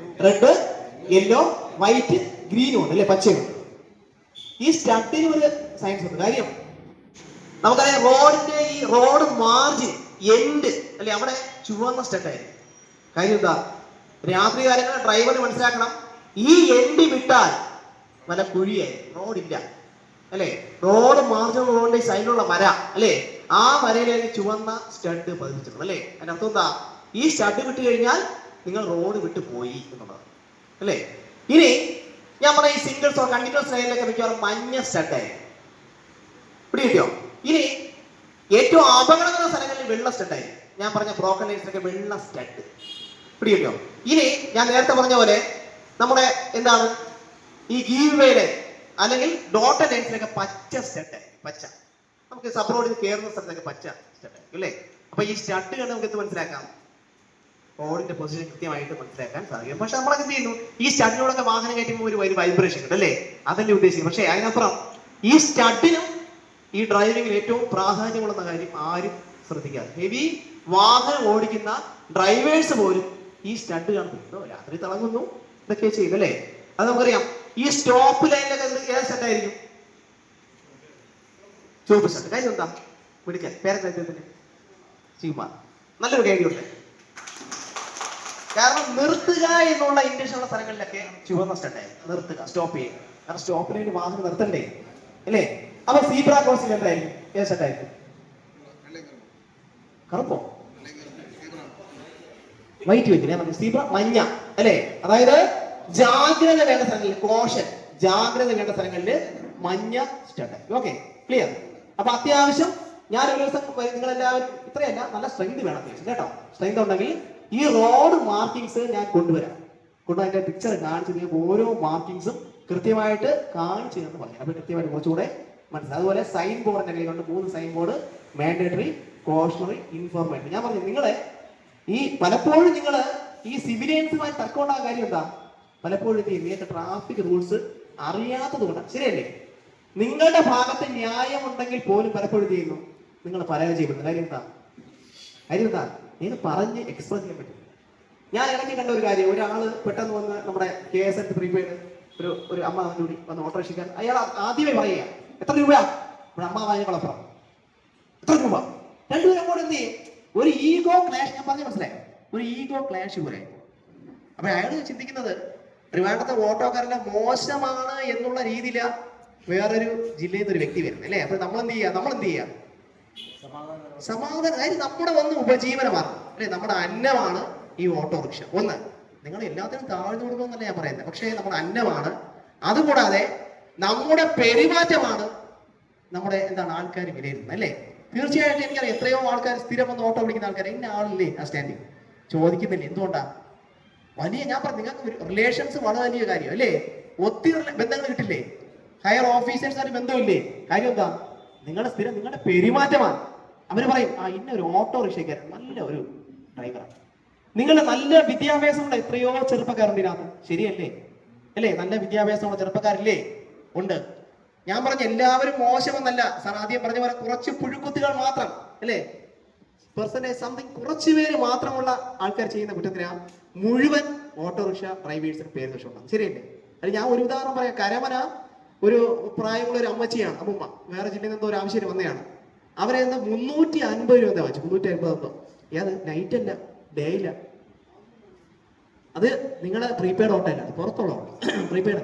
റെഡ്, യെല്ലോ, വൈറ്റ്, ഗ്രീനും ഉണ്ട് അല്ലെ, പച്ചയുണ്ട്. ഈ സ്റ്റഡിന് ഒരു സയൻസ് ഉണ്ട്. കാര്യം നമുക്കറിയാം, റോഡിന്റെ ഈ റോഡ് മാർജിൻ എൻഡ് അല്ലെ, അവിടെ ചുവന്ന സ്റ്റഡായിരിക്കും. കാര്യം എന്താ? രാത്രി കാലങ്ങളിൽ ഡ്രൈവർ മനസ്സിലാക്കണം, ഈ എൻഡ് വിട്ടാൽ വല്ല കുഴിയായി, റോഡില്ല അല്ലെ. റോഡ് മാർജിൻ റോഡിന്റെ സൈഡിലുള്ള മര അല്ലെ, ആ മരയിലേക്ക് ചുവന്ന സ്റ്റഡ് പതിപ്പിച്ചിട്ടുണ്ട് അല്ലെ. അതിന്റെ അർത്ഥം എന്താ? ഈ സ്റ്റഡ് വിട്ട് കഴിഞ്ഞാൽ നിങ്ങൾ റോഡ് വിട്ട് പോയി എന്നുള്ളത് അല്ലേ. ഇനി ഞാൻ പറഞ്ഞ ഈ സിംഗിൾസ് ഓർ കണ്ടിന്യൂസ് ലൈനിലൊക്കെ മിക്കവാറും മഞ്ഞ സ്റ്റഡായി. പിടി കിട്ടിയോ? ഇനി ഏറ്റവും അപകടകര സ്ഥലങ്ങളിൽ വെള്ള സ്റ്റഡായി. ഞാൻ പറഞ്ഞ ബ്രോക്കൺ ലൈൻസിലൊക്കെ വെള്ള സ്റ്റഡ് പിടിയോ. ഇനി ഞാൻ നേരത്തെ പറഞ്ഞ പോലെ നമ്മുടെ എന്താണ് ഈ ഗീവ് വേയിലെ അല്ലെങ്കിൽ ഡോട്ടഡ് ലൈൻസിലൊക്കെ പച്ച സ്റ്റഡ്, പച്ച. നമുക്ക് സബ് റോഡിൽ കയറുന്ന സ്ഥലത്തൊക്കെ പച്ച സ്റ്റഡ് അല്ലേ. അപ്പൊ ഈ സ്റ്റഡ് കണ്ട് നമുക്ക് എന്ത് മനസ്സിലാക്കാം? റോഡിന്റെ പൊസിഷൻ കൃത്യമായിട്ട് മനസ്സിലാക്കാൻ സാധിക്കും. പക്ഷെ നമ്മളൊക്കെ എന്ത് ചെയ്യുന്നു? ഈ സ്റ്റഡിനോടൊക്കെ വാഹനം കയറ്റുമ്പോൾ ഒരു വൈബ്രേഷൻ ഉണ്ട് അല്ലേ, അതല്ലേ ഉദ്ദേശിക്കുന്നത്. പക്ഷെ അതിനപ്പുറം ഈ സ്റ്റഡിനും ഈ ഡ്രൈവിംഗിൽ ഏറ്റവും പ്രാധാന്യമുള്ള കാര്യം ആരും ശ്രദ്ധിക്കാതെ. ഹെവി വാഹനം ഓടിക്കുന്ന ഡ്രൈവേഴ്സ് പോലും ഈ സ്റ്റഡ് കാണുന്നു, രാത്രി തിളങ്ങുന്നു, ഇതൊക്കെ ചെയ്യും അല്ലേ. അത് നമുക്കറിയാം. ഈ സ്റ്റോപ്പ് ലൈനിലൊക്കെ ഏത് സ്റ്റഡായിരിക്കും? ചുവപ്പ് സ്റ്റഡ്. കാര്യം എന്താ? പിടിക്കാൻ പേരത്തിന്റെ ശിവമാർ നല്ലൊരു കാര്യമുണ്ട്. കാരണം നിർത്തുക എന്നുള്ള ഇന്റൻഷനുള്ള സ്ഥലങ്ങളിലൊക്കെ ചുവന്ന സ്റ്റഡായിരിക്കും. നിർത്തുക, സ്റ്റോപ്പ് ചെയ്യുക. കാരണം സ്റ്റോപ്പ് ലൈനിൽ വാഹനം നിർത്തണ്ടേ അല്ലേ. അപ്പൊ സീബ്ര ക്രോസിംഗ് എന്തായിരിക്കും? ഏത് സ്റ്റഡായിരിക്കും? കറുപ്പോ? വൈറ്റ് വെച്ചില്ലേ നമുക്ക് സീബ്ര മഞ്ഞ അല്ലേ. അതായത് ജാഗ്രത വേണ്ട സ്ഥലങ്ങളിൽ, കോഷൻ, ജാഗ്രത വേണ്ട സ്ഥലങ്ങളിൽ മഞ്ഞ സ്റ്റഡ്. Okay, clear. അപ്പൊ അത്യാവശ്യം ഞാൻ ഒരു ദിവസം നിങ്ങളെല്ലാവരും ഇത്രയല്ല, നല്ല സ്ട്രെങ്ത് വേണം അത്യാവശ്യം കേട്ടോ. സ്ട്രെങ്ത് ഉണ്ടെങ്കിൽ ഈ റോഡ് മാർക്കിങ്സ് ഞാൻ കൊണ്ടുവരാം. അതിന്റെ പിക്ചർ കാണിച്ച് നിങ്ങൾക്ക് ഓരോ മാർക്കിങ്സും കൃത്യമായിട്ട് കാണിച്ചു എന്ന് പറയാം. അപ്പൊ കൃത്യമായിട്ട് കുറച്ചുകൂടെ മനസ്സിലാവും. അതുപോലെ സൈൻ ബോർഡ് എന്റെ കയ്യിലുണ്ട്, 3 സൈൻ ബോർഡ്, മാൻഡേറ്ററി, കോഷണറി, ഇൻഫോർമേറ്ററി. ഞാൻ പറഞ്ഞു നിങ്ങളെ ഈ പലപ്പോഴും നിങ്ങൾ ഈ സിവിലിയൻസുമായി തർക്കമുണ്ടാകാൻ കാര്യം എന്താ? പലപ്പോഴും നിങ്ങൾക്ക് ട്രാഫിക് റൂൾസ് അറിയാത്തത് കൊണ്ടാണ്. ശരിയല്ലേ? നിങ്ങളുടെ ഭാഗത്ത് ന്യായമുണ്ടെങ്കിൽ പോലും പലപ്പോഴും ചെയ്യുന്നു നിങ്ങൾ പരാജയപ്പെടുന്നു. കാര്യം എന്താ? ഇത് പറഞ്ഞ് എക്സ്പ്രസ് ചെയ്യാൻ പറ്റും. ഞാൻ ഇടയ്ക്ക് കണ്ട ഒരു കാര്യം, ഒരാള് പെട്ടെന്ന് വന്ന് നമ്മുടെ KSL പ്രീപെയ്ഡ് ഒരു അമ്മ കൂടി വന്ന് ഓട്ടോറിക്ഷക്കാൻ, അയാൾ ആദ്യമേ പറയുക എത്ര രൂപ? അമ്മ വാങ്ങിക്കളപ്പുറം എത്ര രൂപ? രണ്ടുപേരും കൂടെ എന്ത് ചെയ്യും? ഒരു ഈഗോ ക്ലാഷ്. ഞാൻ പറഞ്ഞ മനസ്സിലായോ? ഒരു ഈഗോ ക്ലാഷ് പോലെ. അപ്പൊ അയാൾ ചിന്തിക്കുന്നത് ട്രിവാൻഡ്രത്തെ ഓട്ടോക്കാരനെ മോശമാണ് എന്നുള്ള രീതിയില വേറൊരു ജില്ലയിൽ നിന്ന് ഒരു വ്യക്തി വരുന്നത് അല്ലേ. അപ്പൊ നമ്മൾ എന്ത് ചെയ്യാ? സമാധാനം. അതായത് നമ്മുടെ ഒന്ന് ഉപജീവനമാർഗം അല്ലെ, നമ്മുടെ അന്നമാണ് ഈ ഓട്ടോറിക്ഷ. ഒന്ന്, നിങ്ങൾ എല്ലാത്തിനും താഴ്ന്നു കൊടുക്കുമെന്നല്ല ഞാൻ പറയുന്നത്, പക്ഷേ നമ്മുടെ അന്നമാണ്. അതുകൂടാതെ നമ്മുടെ പെരുമാറ്റമാണ് നമ്മുടെ ആൾക്കാർ വിലയിരുത്തുന്നത് അല്ലേ. തീർച്ചയായിട്ടും എനിക്കറിയാം എത്രയോ ആൾക്കാർ സ്ഥിരം വന്ന് ഓട്ടോ വിളിക്കുന്ന ആൾക്കാർ, ഇന്ന ആളില്ലേ ആ സ്റ്റാൻഡിങ് ചോദിക്കുന്നില്ല. എന്തുകൊണ്ടാ? ഞാൻ പറഞ്ഞു നിങ്ങൾക്ക് റിലേഷൻസ് വളരെ വലിയ കാര്യം അല്ലേ. ഒത്തിരി ബന്ധങ്ങൾ കിട്ടില്ലേ, ഹയർ ഓഫീസേഴ്സായിട്ട് ബന്ധമില്ലേ. കാര്യം എന്താ? നിങ്ങളുടെ സ്ഥിരം നിങ്ങളുടെ പെരുമാറ്റമാണ്. അവർ പറയും ഇന്നൊരു ഓട്ടോറിക്ഷക്കാരൻ നല്ല ഒരു ഡ്രൈവറാണ്. നിങ്ങളുടെ നല്ല വിദ്യാഭ്യാസമുള്ള എത്രയോ ചെറുപ്പക്കാരുണ്ട് ഇതിനകത്ത്, ശരിയല്ലേ അല്ലേ? നല്ല വിദ്യാഭ്യാസമുള്ള ചെറുപ്പക്കാരില്ലേ? ഉണ്ട്. ഞാൻ പറഞ്ഞ എല്ലാവരും മോശമെന്നല്ല സാർ, ആദ്യം പറഞ്ഞ പോലെ കുറച്ച് പുഴുക്കുത്തുകൾ മാത്രം അല്ലേ, പെർസെന്റേജ് സംതിങ് കുറച്ച് പേര് മാത്രമുള്ള ആൾക്കാർ ചെയ്യുന്ന കുറ്റത്തിനാണ് മുഴുവൻ ഓട്ടോറിക്ഷ ഡ്രൈവേഴ്സിന് പേര് ദോഷമുണ്ടാകും. ശരിയല്ലേ? അത് ഞാൻ ഒരു ഉദാഹരണം പറയാം. കരമന ഒരു പ്രായമുള്ള ഒരു അമ്മച്ചിയാണ്, അമ്മൂമ്മ, വേറെ ജില്ലയിൽ നിന്നോ ഒരു ആവശ്യം വന്നതാണ്. അവരെ 350 രൂപ എന്താ വെച്ചു? 350 ഏത് നൈറ്റ് അല്ല, ഡേ ഇല്ല. അത് നിങ്ങളെ പ്രീപെയ്ഡ് ഓട്ടോ അല്ല, പുറത്തുള്ള പ്രീപെയ്ഡ്.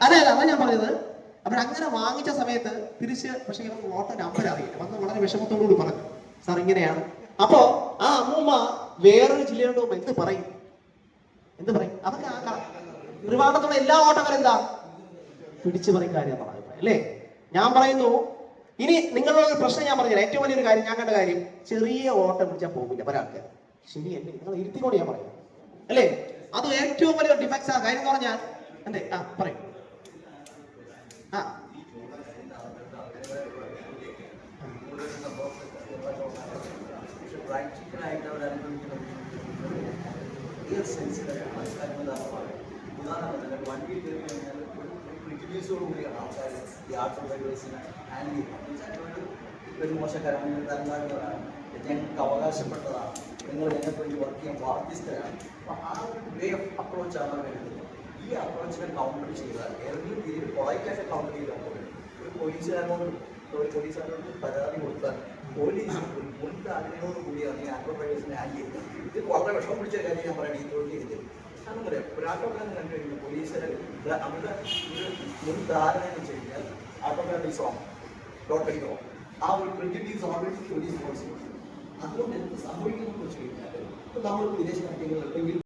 അതെ അതാ ഞാൻ പറഞ്ഞത്. അപ്പോൾ അങ്ങനെ വാങ്ങിച്ച സമയത്ത് തിരിച്ച് പക്ഷേ ഇവർക്ക് ഓട്ടോ നമ്പർ അറിയില്ല. വന്ന് വളരെ വിഷമത്തോടുകൂടി പറഞ്ഞു സാർ ഇങ്ങനെയാണ്. അപ്പോ ആ അമ്മൂമ്മ വേറൊരു ജില്ലയിലോട്ട് പോകുമ്പോൾ എന്ത് പറയും? അതൊക്കെ ട്രിവാൻഡ്രത്തുള്ള എല്ലാ ഓട്ടോക്കാരും എന്താ പിടിച്ചു പറയും കാര്യം അല്ലേ. ഞാൻ പറയുന്നു, ഇനി നിങ്ങളുടെ ഒരു പ്രശ്നം ഞാൻ പറഞ്ഞില്ല. ഏറ്റവും വലിയൊരു കാര്യം ഞാൻ കണ്ട കാര്യം, ചെറിയ ഓട്ടം പിടിച്ചാൽ പോകില്ല പല ആൾക്കാർ. ശരിയല്ലേ? നിങ്ങൾ ഇരുത്തിക്കൊണ്ട് ഞാൻ പറയും അല്ലേ. അത് ഏറ്റവും വലിയ ഡിഫക്ട്സ് ആ കാര്യം എന്ന് പറഞ്ഞാൽ എന്തേ പറയും. ഒരു മോശക്കാരാണ്, തരംതാഴ്ന്നവരാണ്, ഞങ്ങൾക്ക് അവകാശപ്പെട്ടതാണ്, നിങ്ങൾ ഞങ്ങൾക്ക് വേണ്ടി വർക്ക് ചെയ്യാൻ ബാധ്യസ്ഥരാണ്. അപ്പോൾ ആ വേ ഓഫ് അപ്രോച്ചാണ് വേണ്ടത്. ഈ അപ്രോച്ചിനെ കൗണ്ടർ ചെയ്താൽ ഏതെങ്കിലും രീതിയിൽ പൊളൈറ്റായിട്ട് കൗണ്ടർ ചെയ്താൽ പോലും ഒരു പോലീസുകാരോട് പരാതി കൊടുത്താൽ പോലീസ് മുൻ ധാരണയോട് കൂടിയാണ് ഈ ആക്രോ ഡ്രൈവേഴ്സിനെ ഹാൻഡിൽ ചെയ്യുന്നത്. ഇത് വളരെ വിഷമം പിടിച്ച കാര്യം ഞാൻ പറയുന്നത് ഈ തൊഴിൽ ചെയ്തത്. കാരണം പറയാം, ഒരു ആട്ടോക്കാരൻ കണ്ടു കഴിഞ്ഞാൽ പോലീസുകാർ അവരുടെ ഒരു മുൻ ധാരണ എന്ന് വെച്ച് കഴിഞ്ഞാൽ ആട്ടോക്കാരുടെ സോങ് ടോട്ടലി റോങ്. ആ ഒരു പ്രിജഡീസ് ഓൾറെഡി പോലീസ് ഫോഴ്സ്. അതുകൊണ്ട് എന്ത് സംഭവിക്കുന്നു എന്ന് വെച്ച് കഴിഞ്ഞാൽ നമ്മൾ വിദേശ രാജ്യങ്ങളിൽ